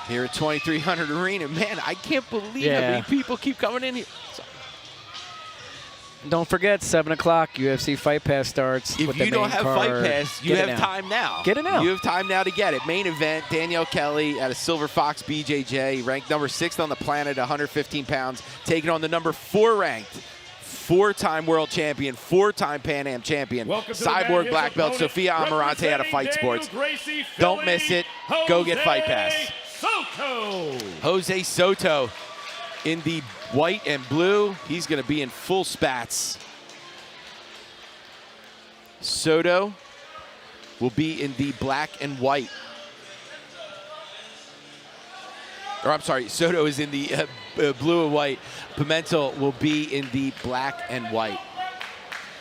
here at 2300 Arena. Man, I can't believe how many people keep coming in here. Don't forget, 7 o'clock, UFC Fight Pass starts. If you don't have Fight Pass, you have time now. Get it now. You have time now to get it. Main event, Danielle Kelly out of Silver Fox BJJ, ranked number 6th on the planet, 115 pounds, taking on the number 4 ranked, 4-time world champion, 4-time Pan Am champion, Cyborg black belt, Sophia Emerante out of Fight Sports. Don't miss it. Go get Fight Pass. Jose Soto in the white and blue. He's going to be in full spats. Soto will be in the black and white. Or I'm sorry, Soto is in the blue and white. Pimentel will be in the black and white.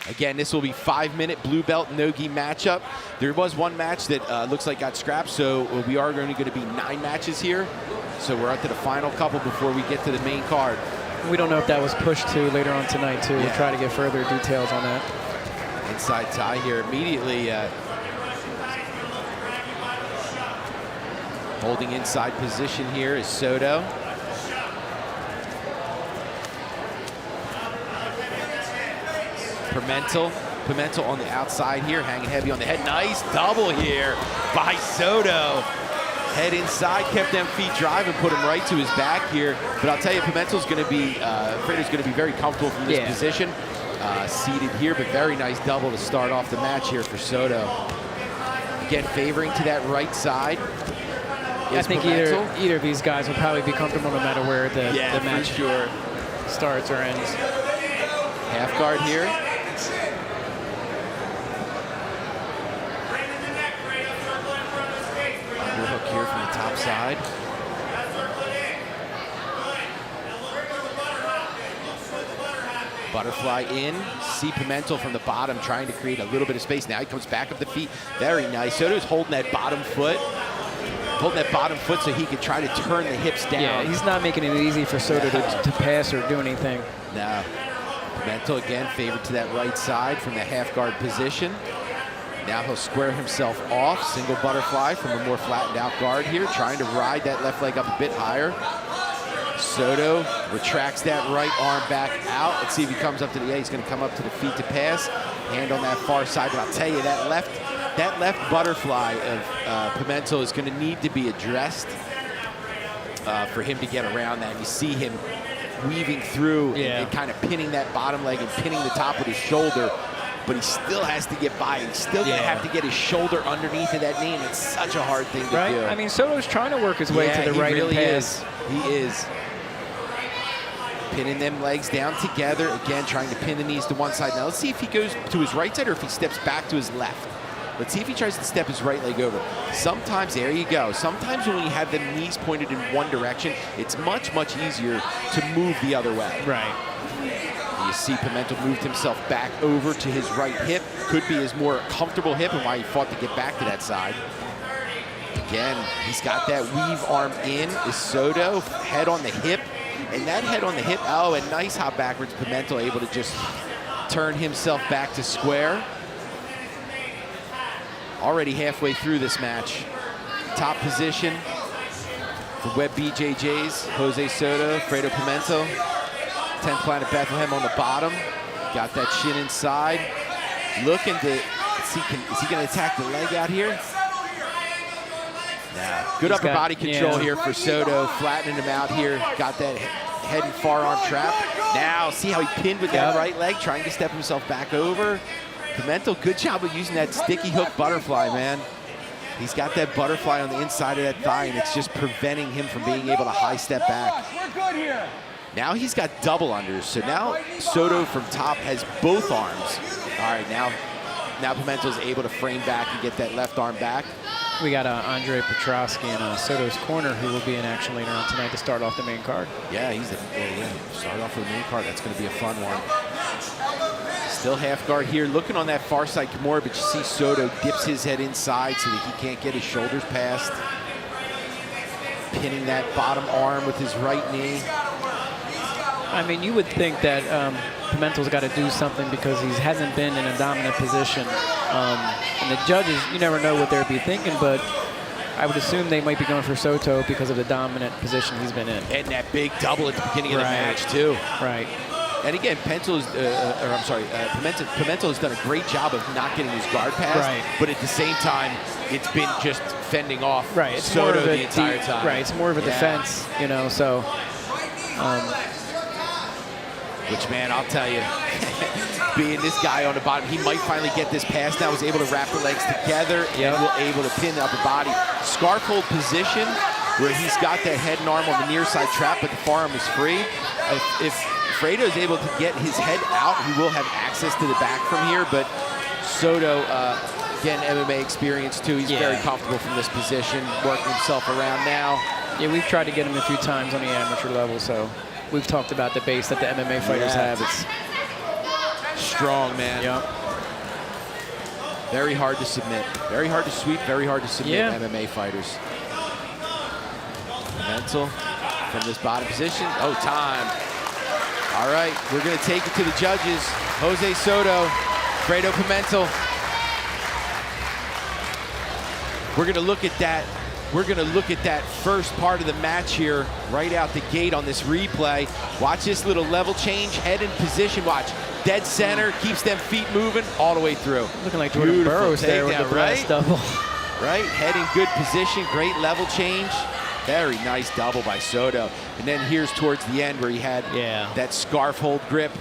Again, this will be 5-minute blue belt Nogi matchup. There was one match that looks like got scrapped, so we are going to be 9 matches here. So we're up to the final couple before we get to the main card. We don't know if that was pushed to later on tonight, too. We'll try to get further details on that. Inside tie here immediately. Holding inside position here is Soto. Pimentel on the outside here, hanging heavy on the head. Nice double here by Soto. Head inside, kept them feet driving, put him right to his back here. But I'll tell you, Pimentel's going to be, Fredo's going to be very comfortable from this position. Seated here, but very nice double to start off the match here for Soto. Again, favoring to that right side. I think either of these guys will probably be comfortable no matter where the match starts or ends. Half guard here. Underhook here from the top side. Butterfly in. See Pimentel from the bottom trying to create a little bit of space. Now he comes back up the feet. Very nice. Soto's holding that bottom foot. So he can try to turn the hips down. Yeah, he's not making it easy for Soto to pass or do anything. No. Pimentel again favored to that right side from the half guard position. Now he'll square himself off, single butterfly from a more flattened out guard here, trying to ride that left leg up a bit higher. Soto retracts that right arm back out. Let's see if he comes up to the, yeah, he's gonna come up to the feet to pass. Hand on that far side, but I'll tell you, that left butterfly of Pimento is gonna need to be addressed for him to get around that. You see him weaving through and kind of pinning that bottom leg and pinning the top with his shoulder, but he still has to get by. He's still gonna have to get his shoulder underneath of that knee, and it's such a hard thing to do. I mean, Soto's trying to work his way to the right really and pass. He is. Pinning them legs down together, again, trying to pin the knees to one side. Now let's see if he goes to his right side or if he steps back to his left. Let's see if he tries to step his right leg over. Sometimes, there you go. Sometimes when you have the knees pointed in one direction, it's much, much easier to move the other way. Right. You see Pimento moved himself back over to his right hip. Could be his more comfortable hip and why he fought to get back to that side. Again, he's got that weave arm in. Is Soto, head on the hip. And that head on the hip, oh, and nice hop backwards. Pimento able to just turn himself back to square. Already halfway through this match. Top position for Web BJJs, Jose Soto, Fredo Pimento. 10th Planet Bethlehem on the bottom. Got that shin inside. Looking to, is he gonna attack the leg out here? Nah, good upper body control here for Soto, flattening him out here. Got that head and far arm trap. Now, see how he pinned with that right leg, trying to step himself back over. Pimento, good job of using that sticky hook butterfly, man. He's got that butterfly on the inside of that thigh, and it's just preventing him from being able to high step back. We're good here. Now he's got double unders, so now Soto from top has both arms. All right, now Pimento's able to frame back and get that left arm back. We got Andre Petrosky in Soto's corner, who will be in action later on tonight to start off the main card. Yeah, start off with the main card. That's going to be a fun one. Still half guard here, looking on that far side Kimura, but you see Soto dips his head inside so that he can't get his shoulders past. Pinning that bottom arm with his right knee. I mean, you would think that Pimento's got to do something because he hasn't been in a dominant position. And the judges, you never know what they'd be thinking, but I would assume they might be going for Soto because of the dominant position he's been in. And that big double at the beginning of the match, too. Right. And again, Pimento has done a great job of not getting his guard passed, but at the same time, it's been just fending off Soto the entire time. Right, it's more of a defense, you know, so. Which, man, I'll tell you, being this guy on the bottom, he might finally get this pass now. Was able to wrap the legs together and will able to pin the upper body. Scarf hold position where he's got that head and arm on the near side trap, but the forearm is free. If Fredo is able to get his head out, he will have access to the back from here, but Soto, again, MMA experience too. He's very comfortable from this position, working himself around now. Yeah, we've tried to get him a few times on the amateur level, so we've talked about the base that the MMA fighters have. It's strong, man. Yep. Very hard to submit. Very hard to sweep, very hard to submit MMA fighters. Mental from this bottom position. Oh, time. All right, we're going to take it to the judges. Jose Soto, Fredo Pimento. We're going to look at that. We're going to look at that first part of the match here, right out the gate on this replay. Watch this little level change, head in position. Watch, dead center, keeps them feet moving all the way through. Looking like Jordan Burroughs there with the blast double. Right, head in good position, great level change. Very nice double by Soto. And then here's towards the end where he had that scarf hold grip.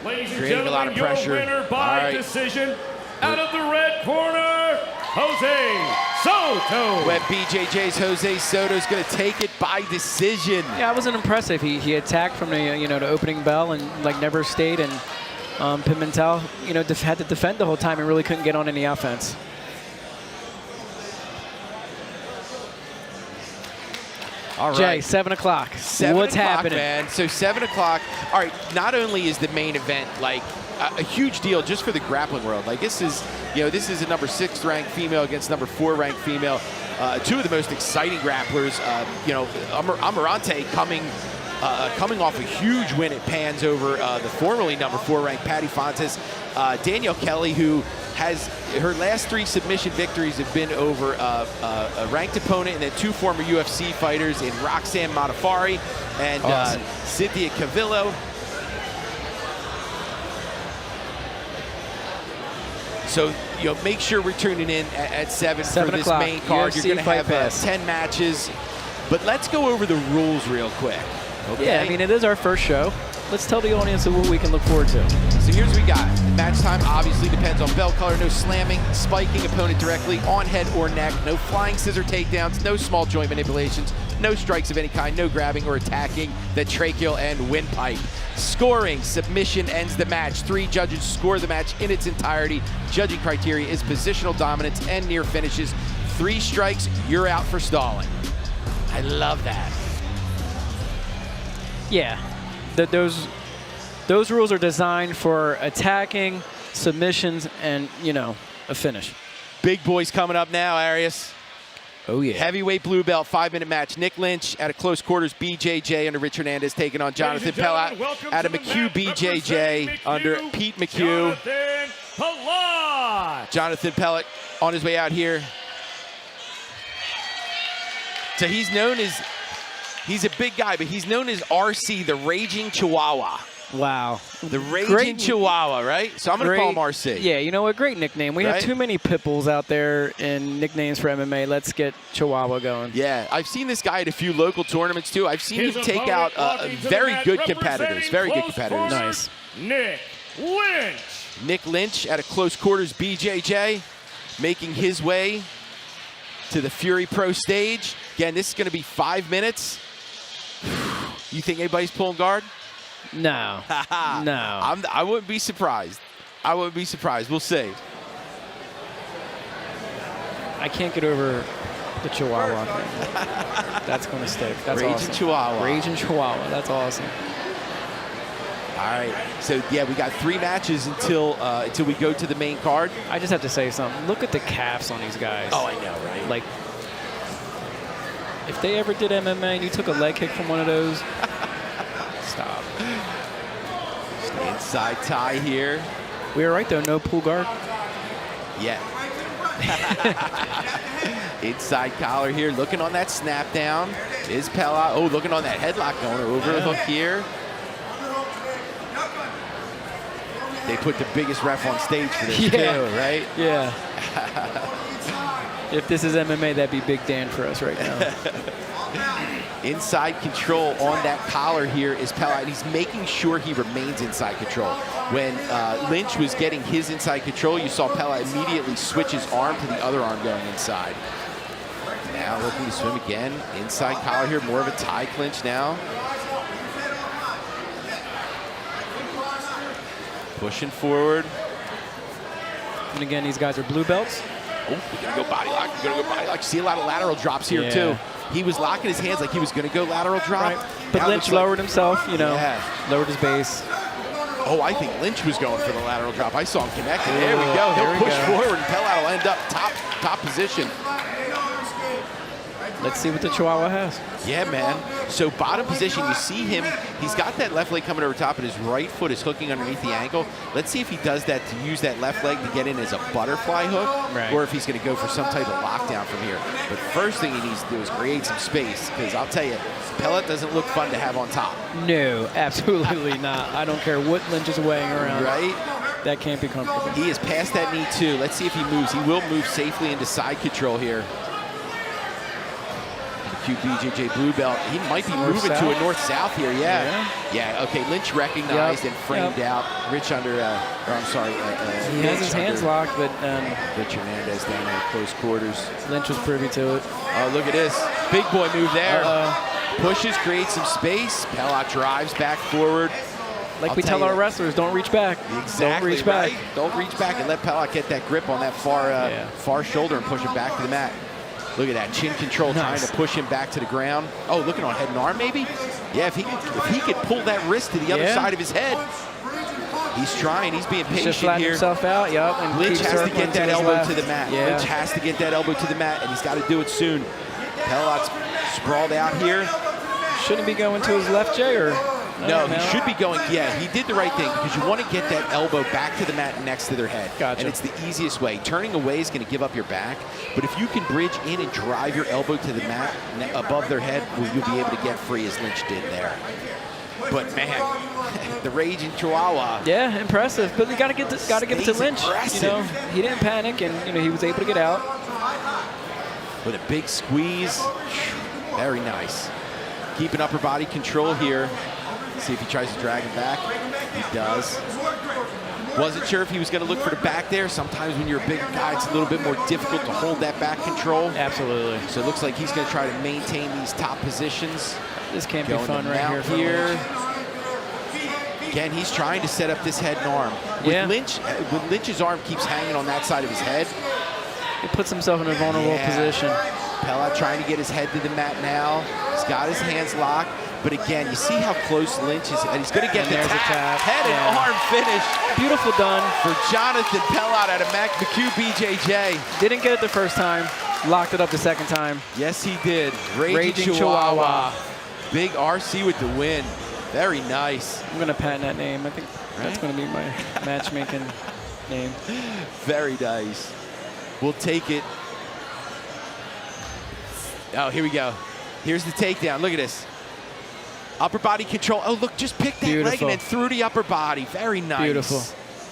Ladies and creating a lot of gentlemen, pressure. your winner by decision, out of the red corner, Jose Soto. Web BJJ's Jose Soto is going to take it by decision. Yeah, it wasn't impressive. He attacked from the the opening bell and like never stayed. And Pimentel had to defend the whole time and really couldn't get on any offense. All right. Jay, 7 o'clock. What's happening, man? So 7 o'clock. All right. Not only is the main event like a huge deal just for the grappling world. Like this is, this is a number 6 ranked female against number 4 ranked female. Two of the most exciting grapplers. Emerante coming coming off a huge win at Pans over the formerly number 4 ranked Patty Fontes. Danielle Kelly, who has her last 3 submission victories have been over a ranked opponent and then 2 former UFC fighters in Roxanne Modafferi and awesome. Cynthia Cavillo. So, make sure we're tuning in at 7 for this main card. UFC You're going to Fight have Pass. 10 matches. But let's go over the rules real quick. Okay? Yeah, I mean, it is our first show. Let's tell the audience what we can look forward to. So here's what we got. Match time obviously depends on belt color. No slamming, spiking opponent directly on head or neck. No flying scissor takedowns. No small joint manipulations. No strikes of any kind. No grabbing or attacking the tracheal and windpipe. Scoring, submission ends the match. 3 judges score the match in its entirety. Judging criteria is positional dominance and near finishes. 3 strikes, you're out for stalling. I love that. Yeah, those rules are designed for attacking, submissions, and, a finish. Big boys coming up now, Arias. Oh, yeah. Heavyweight blue belt, 5-minute match. Nick Lynch at a close quarters, BJJ under Rich Hernandez taking on Jonathan Pellat at a McHugh BJJ under Pete McHugh. Jonathan Pellat on his way out here. So he's known as, he's a big guy, but he's known as RC, the Raging Chihuahua. Wow. The Raging Chihuahua, right? So I'm going to call him RC. Yeah, you know what? Great nickname. We have too many pit bulls out there in nicknames for MMA. Let's get Chihuahua going. Yeah, I've seen this guy at a few local tournaments, too. I've seen him take out very good competitors. Very good competitors. Nice. Nick Lynch. Nick Lynch at a close quarters BJJ, making his way to the Fury Pro stage. Again, this is going to be 5 minutes. You think anybody's pulling guard? No. No. I wouldn't be surprised. I wouldn't be surprised. We'll see. I can't get over the Chihuahua thing. That's going to stick. That's Raging awesome. Chihuahua. Raging Chihuahua. That's awesome. All right. So, yeah, we got 3 matches until we go to the main card. I just have to say something. Look at the calves on these guys. Oh, I know, right? Like, if they ever did MMA and you took a leg kick from one of those, stop. Inside tie here. We were right, though. No pull guard. Yeah. Inside collar here. Looking on that snap down is Pellat. Oh, looking on that headlock going over the hook here. They put the biggest ref on stage for this too, right? Yeah. If this is MMA, that'd be Big Dan for us right now. Inside control on that collar here is Pellat. He's making sure he remains inside control. When Lynch was getting his inside control, you saw Pellat immediately switch his arm to the other arm going inside. Now looking to swim again. Inside collar here, more of a tie clinch now. Pushing forward. And again, these guys are blue belts. Oh, we're gonna go body lock. We're gonna go body lock. See a lot of lateral drops here too. He was locking his hands like he was gonna go lateral drop. Right. But Lynch lowered himself, lowered his base. Oh, I think Lynch was going for the lateral drop. I saw him connecting. There we go. He'll push forward and Pellat will end up top position. Let's see what the Chihuahua has. Yeah, man. So bottom position, you see him. He's got that left leg coming over top, and his right foot is hooking underneath the ankle. Let's see if he does that to use that left leg to get in as a butterfly hook, or if he's going to go for some type of lockdown from here. But first thing he needs to do is create some space, because I'll tell you, Pellat doesn't look fun to have on top. No, absolutely not. I don't care what Lynch is weighing around. Right? That can't be comfortable. He is past that knee, too. Let's see if he moves. He will move safely into side control here. BJJ blue belt. He might be moving to a north-south here. Yeah. Okay. Lynch recognized and framed out. Rich under. I'm sorry. He has his hands locked, but Rich Hernandez down in close quarters. Lynch was privy to it. Oh, look at this big boy move there. Pushes, creates some space. Pellat drives back forward. Like we tell our wrestlers, don't reach back. Exactly. Don't reach back. Don't reach back and let Pellat get that grip on that far shoulder and push him back to the mat. Look at that chin control, trying to push him back to the ground. Oh, looking on head and arm maybe? Yeah, if he could pull that wrist to the other side of his head. He's trying. He's being patient here. Himself out. And Lynch has to get that elbow to the mat. Lynch has to get that elbow to the mat, and he's got to do it soon. Pellat's sprawled out here. Shouldn't he be going to his left, Jay, or? No, he should be going, yeah, he did the right thing because you want to get that elbow back to the mat next to their head. Gotcha. And it's the easiest way. Turning away is going to give up your back, but if you can bridge in and drive your elbow to the mat above their head, well, you'll be able to get free as Lynch did there. But man, the raging Chihuahua. Yeah, impressive. But you got to give it to Lynch. Impressive. You know, he didn't panic, and he was able to get out with a big squeeze. Very nice. Keeping upper body control here. See if he tries to drag him back. He does. Wasn't sure if he was going to look for the back there. Sometimes when you're a bigger guy, it's a little bit more difficult to hold that back control. Absolutely. So it looks like he's going to try to maintain these top positions. This can't be fun right here. Again, he's trying to set up this head and arm. Yeah. With Lynch's arm keeps hanging on that side of his head. He puts himself in a vulnerable position. Pella trying to get his head to the mat now. He's got his hands locked. But again, you see how close Lynch is, and he's going to get the tap. Head and arm finish. Beautiful done. For Jonathan Pellot out of McHugh BJJ. Didn't get it the first time. Locked it up the second time. Yes, he did. Raging Chihuahua. Big RC with the win. Very nice. I'm going to patent that name. I think that's going to be my matchmaking name. Very nice. We'll take it. Oh, here we go. Here's the takedown. Look at this. Upper body control. Oh, look, just picked that leg and then through the upper body. Very nice. Beautiful.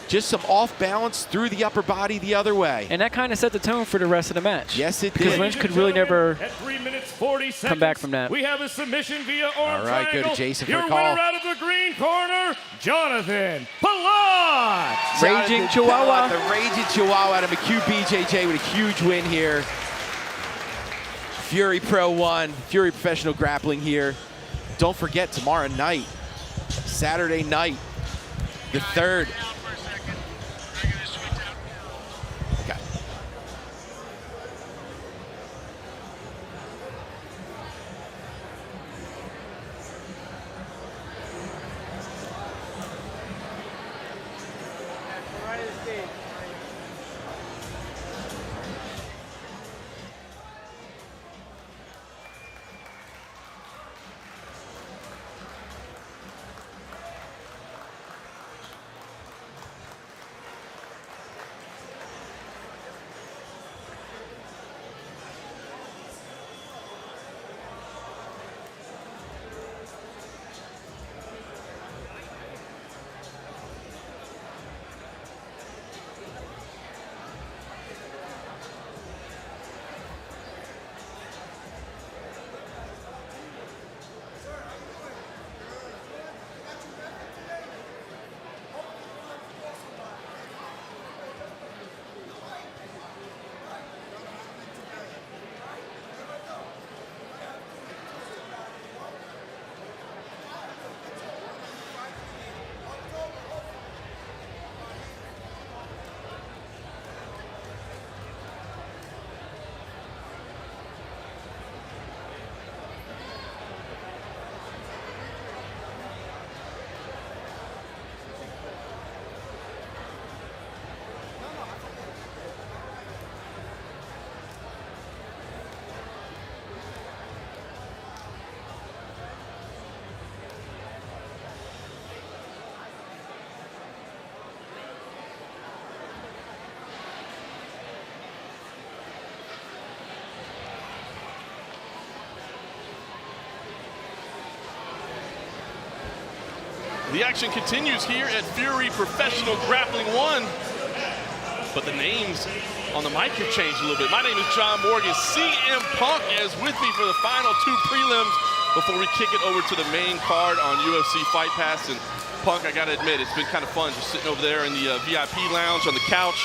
Just some off balance through the upper body the other way. And that kind of set the tone for the rest of the match. Yes, it did. Because Lynch could really never at 3 minutes 40 seconds, come back from that. We have a submission via arm All right, triangle. go to Jason for Your a call. winner out of the green corner, Jonathan Pellot. Raging Chihuahua. The Raging Chihuahua out of McHugh BJJ with a huge win here. Fury Pro 1, Fury Professional Grappling here. Don't forget, tomorrow night, Saturday night, the 3rd. Okay. The action continues here at Fury Professional Grappling 1. But the names on the mic have changed a little bit. My name is John Morgan. CM Punk is with me for the final 2 prelims before we kick it over to the main card on UFC Fight Pass. And Punk, I gotta admit, it's been kind of fun just sitting over there in the VIP lounge on the couch,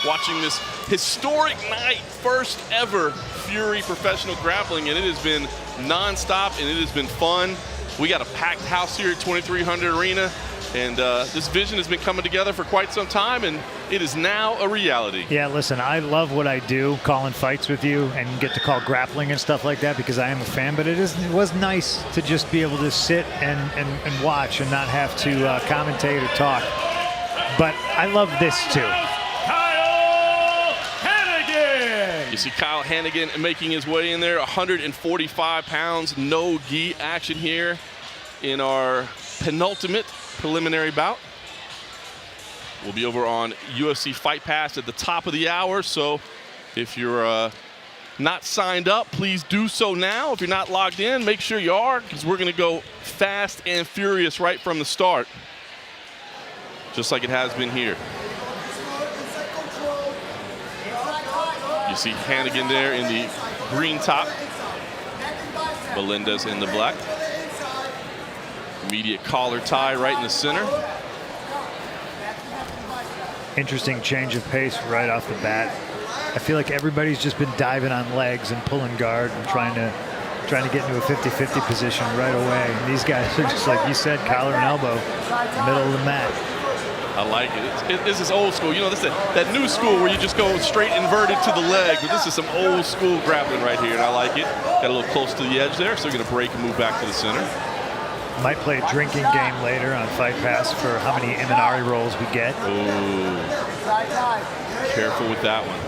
watching this historic night, first ever Fury Professional Grappling, and it has been non-stop and it has been fun. We got a packed house here at 2300 Arena, and this vision has been coming together for quite some time, and it is now a reality. Yeah, listen, I love what I do, calling fights with you and get to call grappling and stuff like that because I am a fan, but it was nice to just be able to sit and watch and not have to commentate or talk. But I love this too. Kyle Hannigan. You see Kyle Hannigan making his way in there, 145 pounds, no gi action here in our penultimate preliminary bout. We'll be over on UFC Fight Pass at the top of the hour, so if you're not signed up, please do so now. If you're not logged in, make sure you are, because we're going to go fast and furious right from the start, just like it has been here. You see Hannigan there in the green top, Melendez in the black. Immediate collar tie right in the center. Interesting change of pace right off the bat. I feel like everybody's just been diving on legs and pulling guard and trying to get into a 50-50 position right away. And these guys are just, like you said, collar and elbow, middle of the mat. I like it. This is old school. You know, this is that new school where you just go straight inverted to the leg. But this is some old school grappling right here, and I like it. Got a little close to the edge there, so we're going to break and move back to the center. Might play a drinking game later on Fight Pass for how many Emerante rolls we get. Ooh. Careful with that one.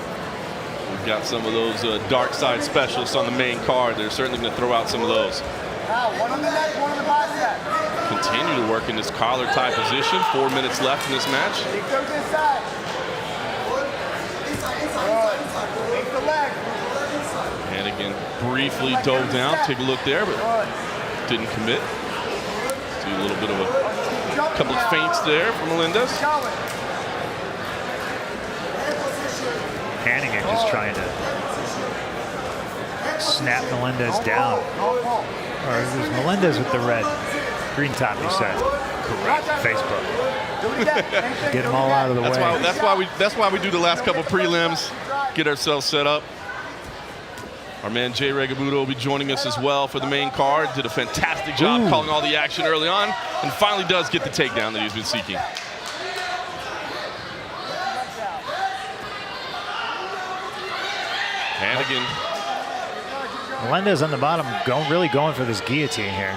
We've got some of those dark side specialists on the main card. They're certainly going to throw out some of those. One on the neck, one on the bicep. Continue to work in this collar tie position. 4 minutes left in this match. Hannigan briefly dove down. Take a look there, but didn't commit. See a little bit of a couple of feints there from Melendez. Hannigan just trying to snap Melendez down. Or it was Melendez with the red. Green top, you said. Correct. Facebook. Get them all out of the way. That's why we do the last couple prelims. Get ourselves set up. Our man Jay Regabudo will be joining us as well for the main card. Did a fantastic job calling all the action early on, and finally does get the takedown that he's been seeking. Hannigan. Melendez on the bottom, really going for this guillotine here.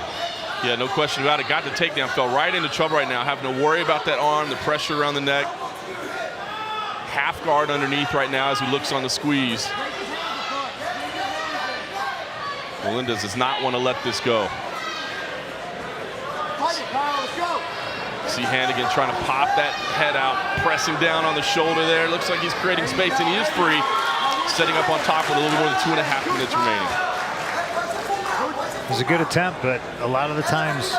Yeah, no question about it. Got the takedown, fell right into trouble right now, having to worry about that arm, the pressure around the neck. Half guard underneath right now as he looks on the squeeze. Melendez does not want to let this go. See Hannigan trying to pop that head out, pressing down on the shoulder there. Looks like he's creating space, and he is free. Setting up on top with a little more than 2.5 minutes remaining. It was a good attempt, but a lot of the times,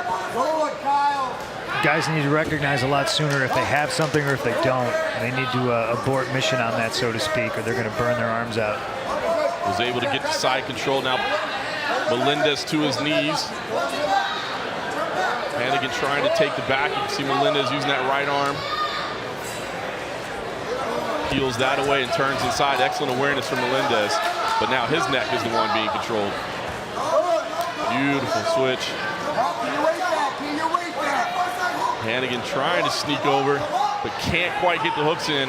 guys need to recognize a lot sooner if they have something or if they don't. They need to abort mission on that, so to speak, or they're going to burn their arms out. Was able to get to side control. Now Melendez to his knees. Hannigan trying to take the back. You can see Melendez using that right arm. Peels that away and turns inside. Excellent awareness from Melendez. But now his neck is the one being controlled. Beautiful switch. Hannigan trying to sneak over, but can't quite get the hooks in.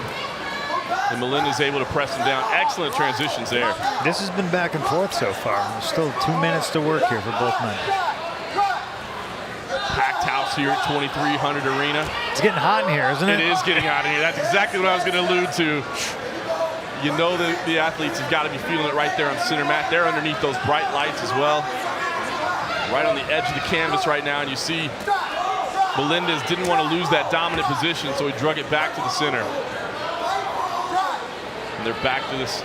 And Melendez able to press him down. Excellent transitions there. This has been back and forth so far. There's still 2 minutes to work here for both men. Packed house here at 2300 Arena. It's getting hot in here, isn't it? It is getting hot in here. That's exactly what I was going to allude to. You know the athletes have got to be feeling it right there on center mat. They're underneath those bright lights as well. Right on the edge of the canvas right now, and you see Melendez didn't want to lose that dominant position, so he drug it back to the center. And they're back to this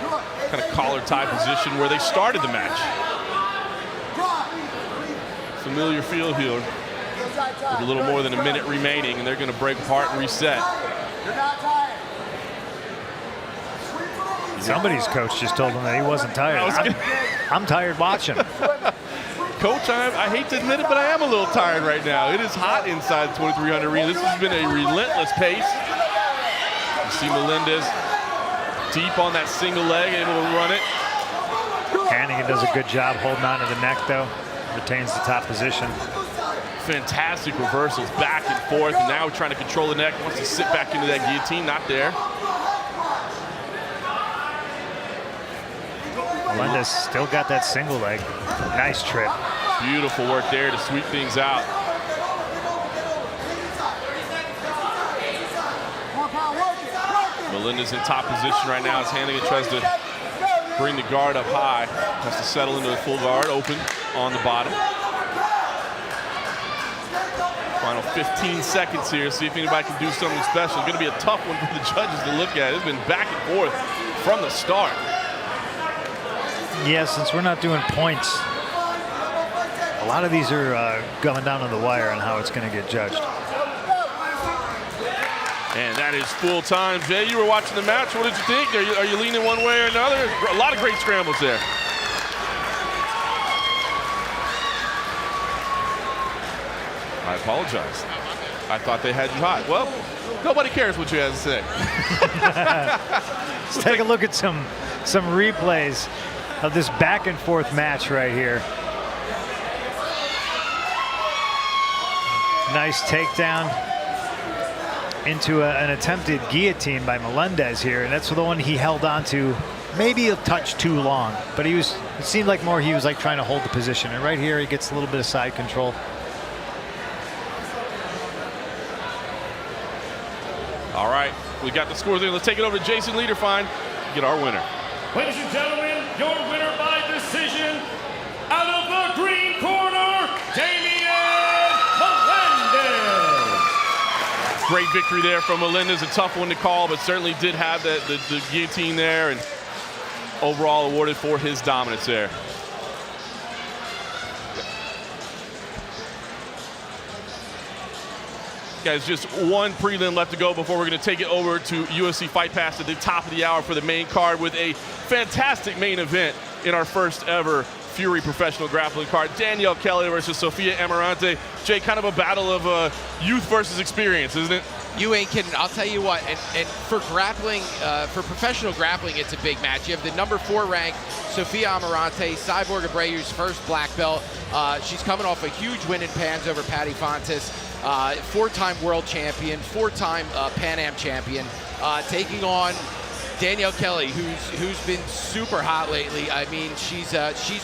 kind of collar tie position where they started the match. Familiar feel here with a little more than a minute remaining, and they're going to break apart and reset. Somebody's coach just told him that he wasn't tired. I'm tired watching. Coach, I hate to admit it, but I am a little tired right now. It is hot inside 2300 Arena. This has been a relentless pace. You see Melendez deep on that single leg, able to run it. Hannigan does a good job holding on to the neck, though. Retains the top position. Fantastic reversals back and forth, and now trying to control the neck. Wants to sit back into that guillotine, not there. Melendez still got that single leg. Nice trip. Beautiful work there to sweep things out. Melendez in top position right now as Hannigan tries to bring the guard up high. Has to settle into the full guard, open on the bottom. Final 15 seconds here. See if anybody can do something special. It's going to be a tough one for the judges to look at. It's been back and forth from the start. Yeah, since we're not doing points, a lot of these are going down to the wire on how it's going to get judged. And that is full time. Jay, you were watching the match. What did you think? Are you leaning one way or another? A lot of great scrambles there. I apologize. I thought they had you hot. Well, nobody cares what you have to say. Let's take a look at some replays of this back and forth match right here. Nice takedown into an attempted guillotine by Melendez here, and that's the one he held on to maybe a touch too long, but it seemed like more he was like trying to hold the position, and right here he gets a little bit of side control. All right, we got the scores there. Let's take it over to Jason Liederfein, get our winner. Ladies and gentlemen, your winner by decision, out of the green corner, Danielle Melendez. Great victory there from Melendez. A tough one to call, but certainly did have the guillotine there, and overall awarded for his dominance there. Guys, just one prelim left to go before we're going to take it over to UFC Fight Pass at the top of the hour for the main card with a fantastic main event in our first ever Fury professional grappling card. Danielle Kelly versus Sophia Emerante. Jay, kind of a battle of youth versus experience, isn't it? You ain't kidding. I'll tell you what, and for grappling, for professional grappling, it's a big match. You have the number 4 ranked Sophia Emerante, Cyborg Abreu's first black belt. She's coming off a huge win in Pans over Patty Fontes. 4-time world champion, 4-time Pan Am champion, taking on Danielle Kelly, who's been super hot lately. I mean, she's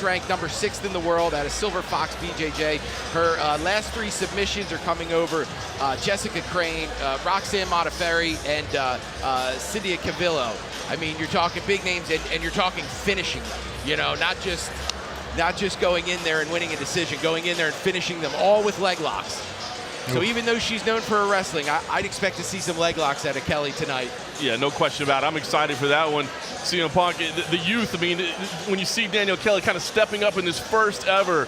ranked number 6th in the world at a Silver Fox BJJ. Her last 3 submissions are coming over Jessica Crane, Roxanne Modafferi, and Cynthia Cavillo. I mean, you're talking big names, and you're talking finishing them. You know, not just going in there and winning a decision, going in there and finishing them all with leg locks. So even though she's known for her wrestling, I'd expect to see some leg locks out of Kelly tonight. Yeah, no question about it. I'm excited for that one. CM Punk, the youth, I mean, when you see Danielle Kelly kind of stepping up in this first ever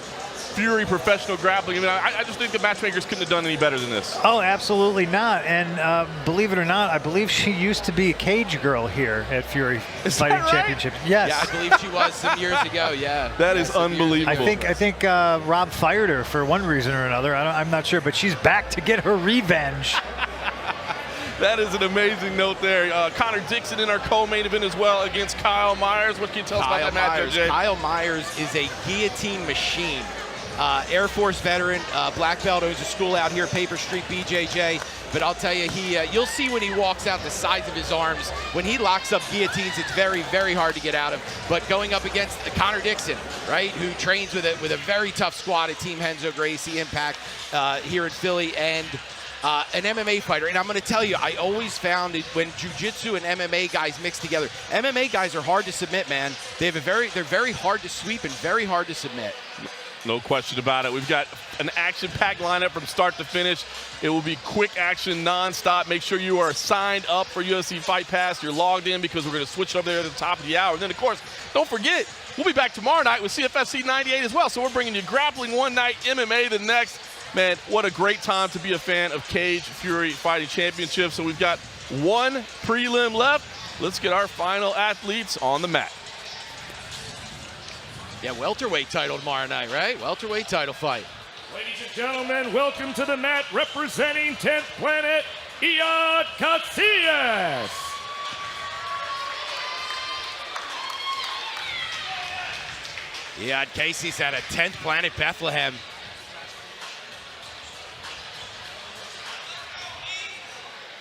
Fury professional grappling, I mean, I just think the matchmakers couldn't have done any better than this. Oh, absolutely not. And believe it or not, I believe she used to be a cage girl here at Fury Fighting Championship. Yes. Yeah, I believe she was some years ago. Yeah. That is unbelievable. I think Rob fired her for one reason or another. I'm not sure, but she's back to get her revenge. That is an amazing note there. Connor Dixon in our co-main event as well against Kyle Myers. What can you tell us about that matchup, Jay? Kyle Myers is a guillotine machine. Air Force veteran, black belt, owns a school out here, Paper Street BJJ. But I'll tell you, you'll see when he walks out the size of his arms. When he locks up guillotines, it's very, very hard to get out of. But going up against Connor Dixon, right, who trains with a very tough squad at Team Henzo Gracie Impact here in Philly, and an MMA fighter. And I'm going to tell you, I always found it when jiu-jitsu and MMA guys mix together. MMA guys are hard to submit, man. They're very hard to sweep and very hard to submit. No question about it. We've got an action-packed lineup from start to finish. It will be quick action, non-stop. Make sure you are signed up for UFC Fight Pass. You're logged in because we're going to switch it up there at the top of the hour. And then, of course, don't forget, we'll be back tomorrow night with CFFC 98 as well. So we're bringing you grappling one night, MMA the next. Man, what a great time to be a fan of Cage Fury Fighting Championship. So we've got one prelim left. Let's get our final athletes on the mat. Yeah, welterweight title tomorrow night, right? Welterweight title fight. Ladies and gentlemen, welcome to the mat representing 10th Planet, Iad Casillas. Iad Casey's at a 10th Planet Bethlehem.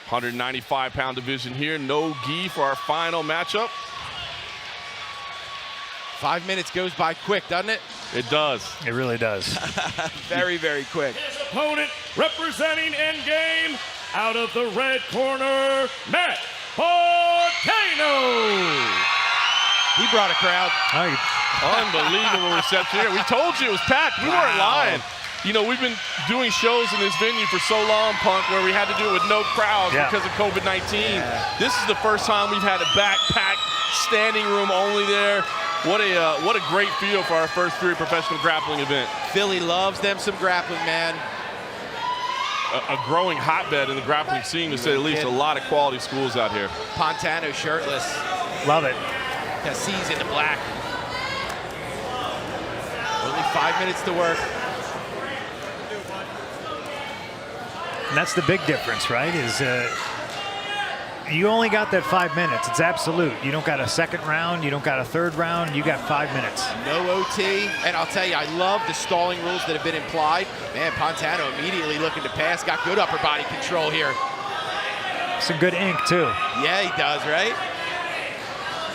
£195 division here. No gi for our final matchup. 5 minutes goes by quick, doesn't it? It does. It really does. Very, very quick. His opponent representing Endgame, out of the red corner, Matt Volcano. He brought a crowd. Unbelievable reception here. We told you it was packed. We weren't lying. You know, we've been doing shows in this venue for so long, Punk, where we had to do it with no crowds because of COVID-19. This is the first time we've had a backpacked standing room only there. What a great feel for our first Fury professional grappling event. Philly loves them some grappling, man. A growing hotbed in the grappling scene, to say the least. A lot of quality schools out here. Pantano shirtless. Love it. Cassis in the black. Only 5 minutes to work. And that's the big difference, right? Is you only got that 5 minutes. It's absolute. You don't got a second round. You don't got a third round. You got 5 minutes. No OT. And I'll tell you, I love the stalling rules that have been implied. Man, Pantano immediately looking to pass. Got good upper body control here. Some good ink, too. Yeah, he does, right?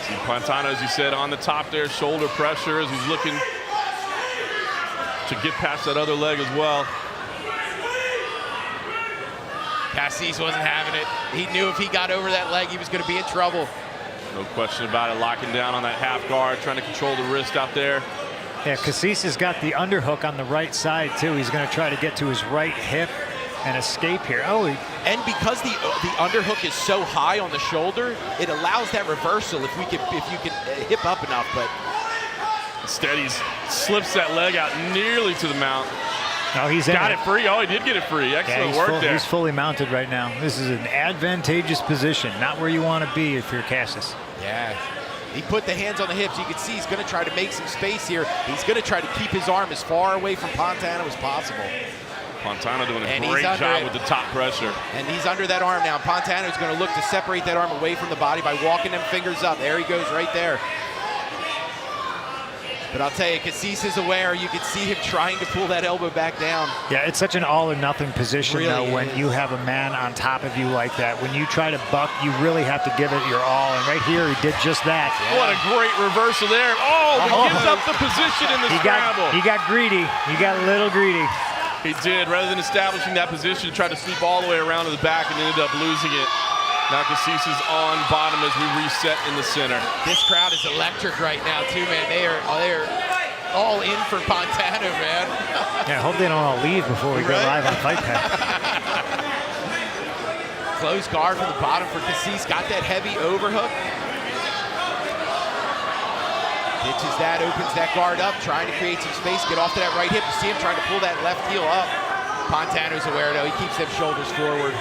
See Pantano, as you said, on the top there, shoulder pressure as he's looking to get past that other leg as well. Cassis wasn't having it. He knew if he got over that leg, he was going to be in trouble. No question about it, locking down on that half guard, trying to control the wrist out there. Yeah, Cassis has got the underhook on the right side, too. He's going to try to get to his right hip and escape here. And because the underhook is so high on the shoulder, it allows that reversal if you can hip up enough. But instead, he slips that leg out nearly to the mount. No, he's got it free. Oh, he did get it free. Excellent work there. He's fully mounted right now. This is an advantageous position, not where you want to be if you're Cassis. Yeah. He put the hands on the hips. You can see he's going to try to make some space here. He's going to try to keep his arm as far away from Pantano as possible. Pantano doing a great job with the top pressure. And he's under that arm now. Pantano's going to look to separate that arm away from the body by walking them fingers up. There he goes right there. But I'll tell you, Cassis is aware. You can see him trying to pull that elbow back down. Yeah, it's such an all or nothing position, really though, when you have a man on top of you like that. When you try to buck, you really have to give it your all. And right here, he did just that. Yeah. What a great reversal there. Oh, he gives up the position in the scramble. He got greedy. He got a little greedy. He did. Rather than establishing that position, he tried to sweep all the way around to the back and ended up losing it. Now Cassis is on bottom as we reset in the center. This crowd is electric right now, too, man. They're all in for Pantano, man. Yeah, I hope they don't all leave before we go live on Fight Pass. Close guard from the bottom for Cassis. Got that heavy overhook. Pitches that, opens that guard up, trying to create some space, get off to that right hip. You see him trying to pull that left heel up. Pantano's aware, though. He keeps them shoulders forward.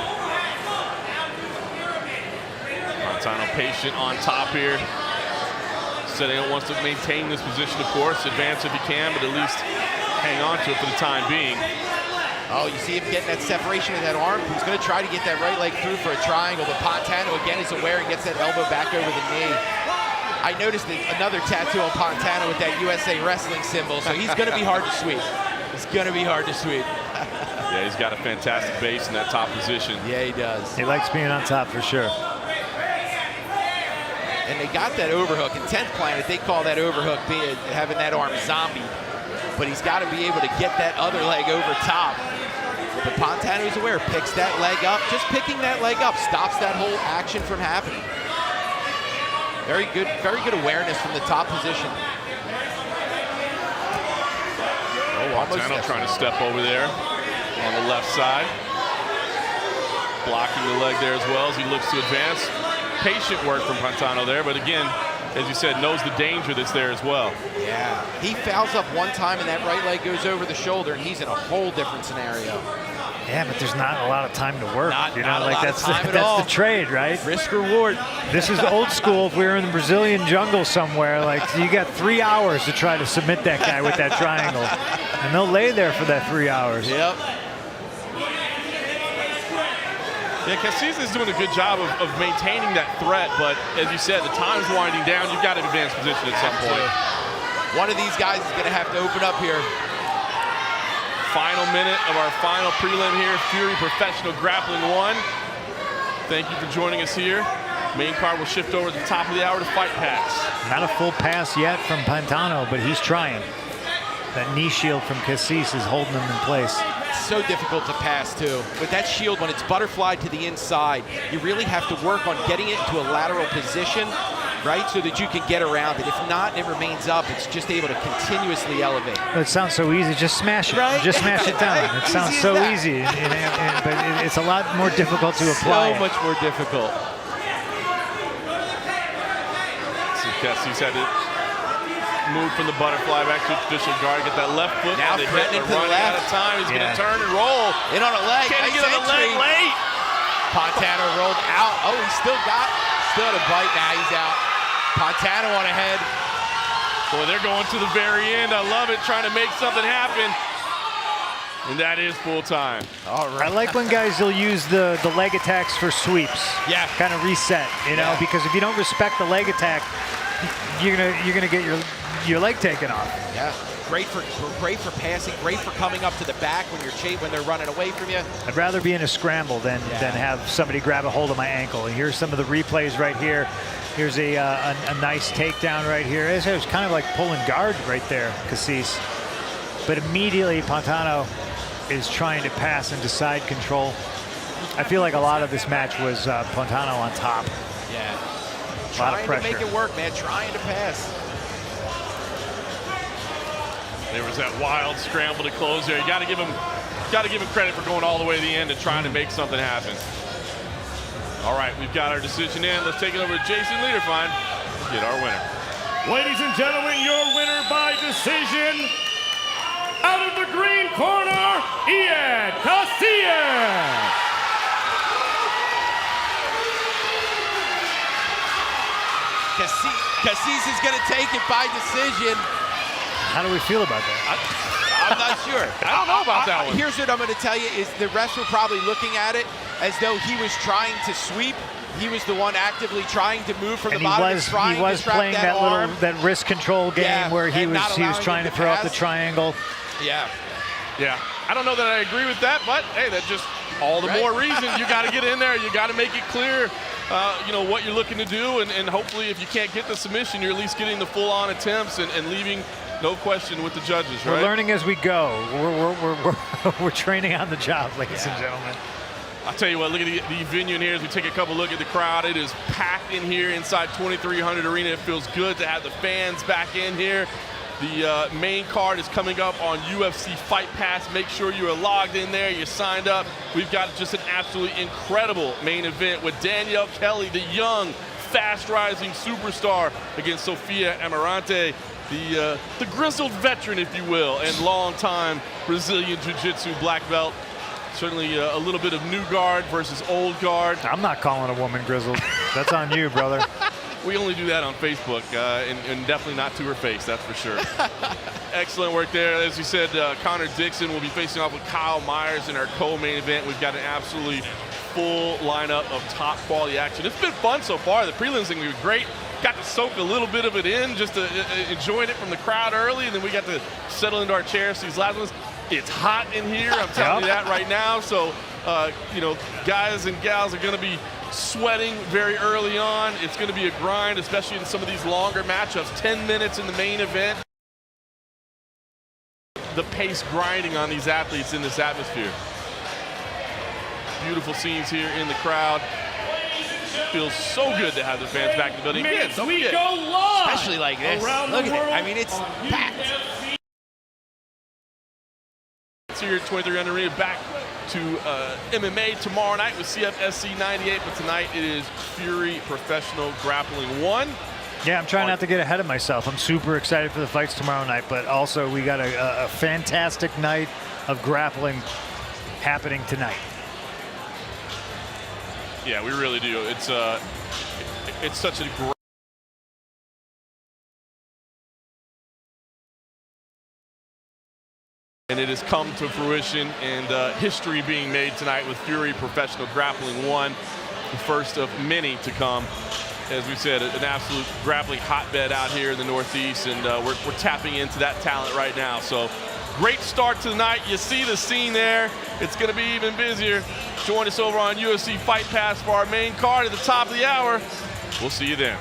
Pantano patient on top here. Said he wants to maintain this position, of course, advance if he can, but at least hang on to it for the time being. Oh, you see him getting that separation of that arm. He's going to try to get that right leg through for a triangle, but Pantano, again, is aware and gets that elbow back over the knee. I noticed another tattoo on Pantano with that USA Wrestling symbol, so he's going to be hard to sweep. It's going to be hard to sweep. Yeah, he's got a fantastic base in that top position. Yeah, he does. He likes being on top for sure. And they got that overhook. In 10th Planet, they call that overhook having that arm zombie. But he's got to be able to get that other leg over top. But Pantano's aware, picks that leg up. Just picking that leg up stops that whole action from happening. Very good awareness from the top position. Oh, Pantano trying to step over there on the left side. Blocking the leg there as well as he looks to advance. Patient work from Pantano there, but again, as you said, knows the danger that's there as well. Yeah, he fouls up one time and that right leg goes over the shoulder and he's in a whole different scenario. Yeah, but there's not a lot of time to work. Not a lot of time at that's all. the trade, right? Risk reward. This is old school. If we were in the Brazilian jungle somewhere, like you got 3 hours to try to submit that guy with that triangle. And they'll lay there for that 3 hours. Yep. Yeah, Cassis is doing a good job of maintaining that threat, but as you said, the time's winding down. You've got to advance position at some point. One of these guys is going to have to open up here. Final minute of our final prelim here, Fury Professional Grappling 1. Thank you for joining us here. Main card will shift over at the top of the hour to Fight Pass. Not a full pass yet from Pantano, but he's trying. That knee shield from Cassis is holding him in place. So difficult to pass too. With that shield, when it's butterflied to the inside, you really have to work on getting it into a lateral position right? So that you can get around it. If not, and it remains up, it's just able to continuously elevate. It sounds so easy. Just smash it. Right? Just smash it down. Right? It sounds Easy so as that. easy, but it's a lot more difficult to apply. So much more difficult. See, Kessie's had to move from the butterfly back to a traditional guard, get that left foot. Now They hit, threatening they're to the running out left. of time. He's going Yeah. to turn and roll. In on a leg. Can't Nice get on the leg entry. late. Pontano rolled out. Oh, he still had a bite. Now he's out. Pontano on ahead. Boy, they're going to the very end. I love it, trying to make something happen. And that is full time. All I right. like when guys will use the leg attacks for sweeps. Yeah. Kind of reset, you know, Yeah. because if you don't respect the leg attack, you're gonna get your leg taken off. Yeah. Great for passing. Great for coming up to the back when they're running away from you. I'd rather be in a scramble than have somebody grab a hold of my ankle. And here's some of the replays right here. Here's a nice takedown right here. It was kind of like pulling guard right there, Cassis. But immediately Pontano is trying to pass and decide control. I feel like a lot of this match was Pontano on top. Yeah. A lot of Trying to make pressure. it work, man. Trying to pass. There was that wild scramble to close there. You got to give him credit for going all the way to the end and trying to make something happen. All right, we've got our decision in. Let's take it over to Jason Liederfein to get our winner. Ladies and gentlemen, your winner by decision, out of the green corner, Ian Casillas. Cassis is going to take it by decision. How do we feel about that? I'm not sure. I don't know about that one. Here's what I'm going to tell you is the refs were probably looking at it as though he was trying to sweep. He was the one actively trying to move from And the bottom and trying he was to trap playing that arm. that wrist control game Yeah, where he and not was allowing trying him to to throw up the pass. triangle. Yeah. Yeah, I don't know that I agree with that, but hey, that's just all the more reason you got to get in there. You got to make it clear, you know, what you're looking to do, and hopefully if you can't get the submission, you're at least getting the full-on attempts and leaving no question with the judges, right? We're learning as we go. We're training on the job, ladies and gentlemen. I'll tell you what, look at the venue in here as we take a couple look at the crowd. It is packed in here inside 2300 Arena. It feels good to have the fans back in here. The main card is coming up on UFC Fight Pass. Make sure you are logged in there, you're signed up. We've got just an absolutely incredible main event with Danielle Kelly, the young, fast-rising superstar, against Sophia Emerante, the grizzled veteran, if you will, and long-time Brazilian Jiu-Jitsu black belt. Certainly a little bit of new guard versus old guard. I'm not calling a woman grizzled. That's on you, brother. We only do that on Facebook, and definitely not to her face, that's for sure. Excellent work there. As you said, Connor Dixon will be facing off with Kyle Myers in our co-main event. We've got an absolutely full lineup of top quality action. It's been fun so far. The prelims are going to be great. Got to soak a little bit of it in, just to enjoying it from the crowd early, and then we got to settle into our chairs. These last ones, it's hot in here. I'm telling you that right now. So, you know, guys and gals are going to be sweating very early on. It's going to be a grind, especially in some of these longer matchups. 10 minutes in the main event. The pace grinding on these athletes in this atmosphere. Beautiful scenes here in the crowd. Feels so good to have the fans back in the building. Minutes, Don't we forget, go live. Especially like this. Around Look the at it. world I mean, it's on packed. UFC. It's here at 2300 Arena, back to MMA tomorrow night with CFSC 98, but tonight it is Fury Professional Grappling 1. Yeah, I'm trying not to get ahead of myself. I'm super excited for the fights tomorrow night, but also we got a fantastic night of grappling happening tonight. Yeah, we really do. It's such a great. And it has come to fruition, and history being made tonight with Fury Professional Grappling 1, the first of many to come. As we said, an absolute grappling hotbed out here in the Northeast, and we're tapping into that talent right now. So great start to the night. You see the scene there. It's going to be even busier. Join us over on UFC Fight Pass for our main card at the top of the hour. We'll see you then.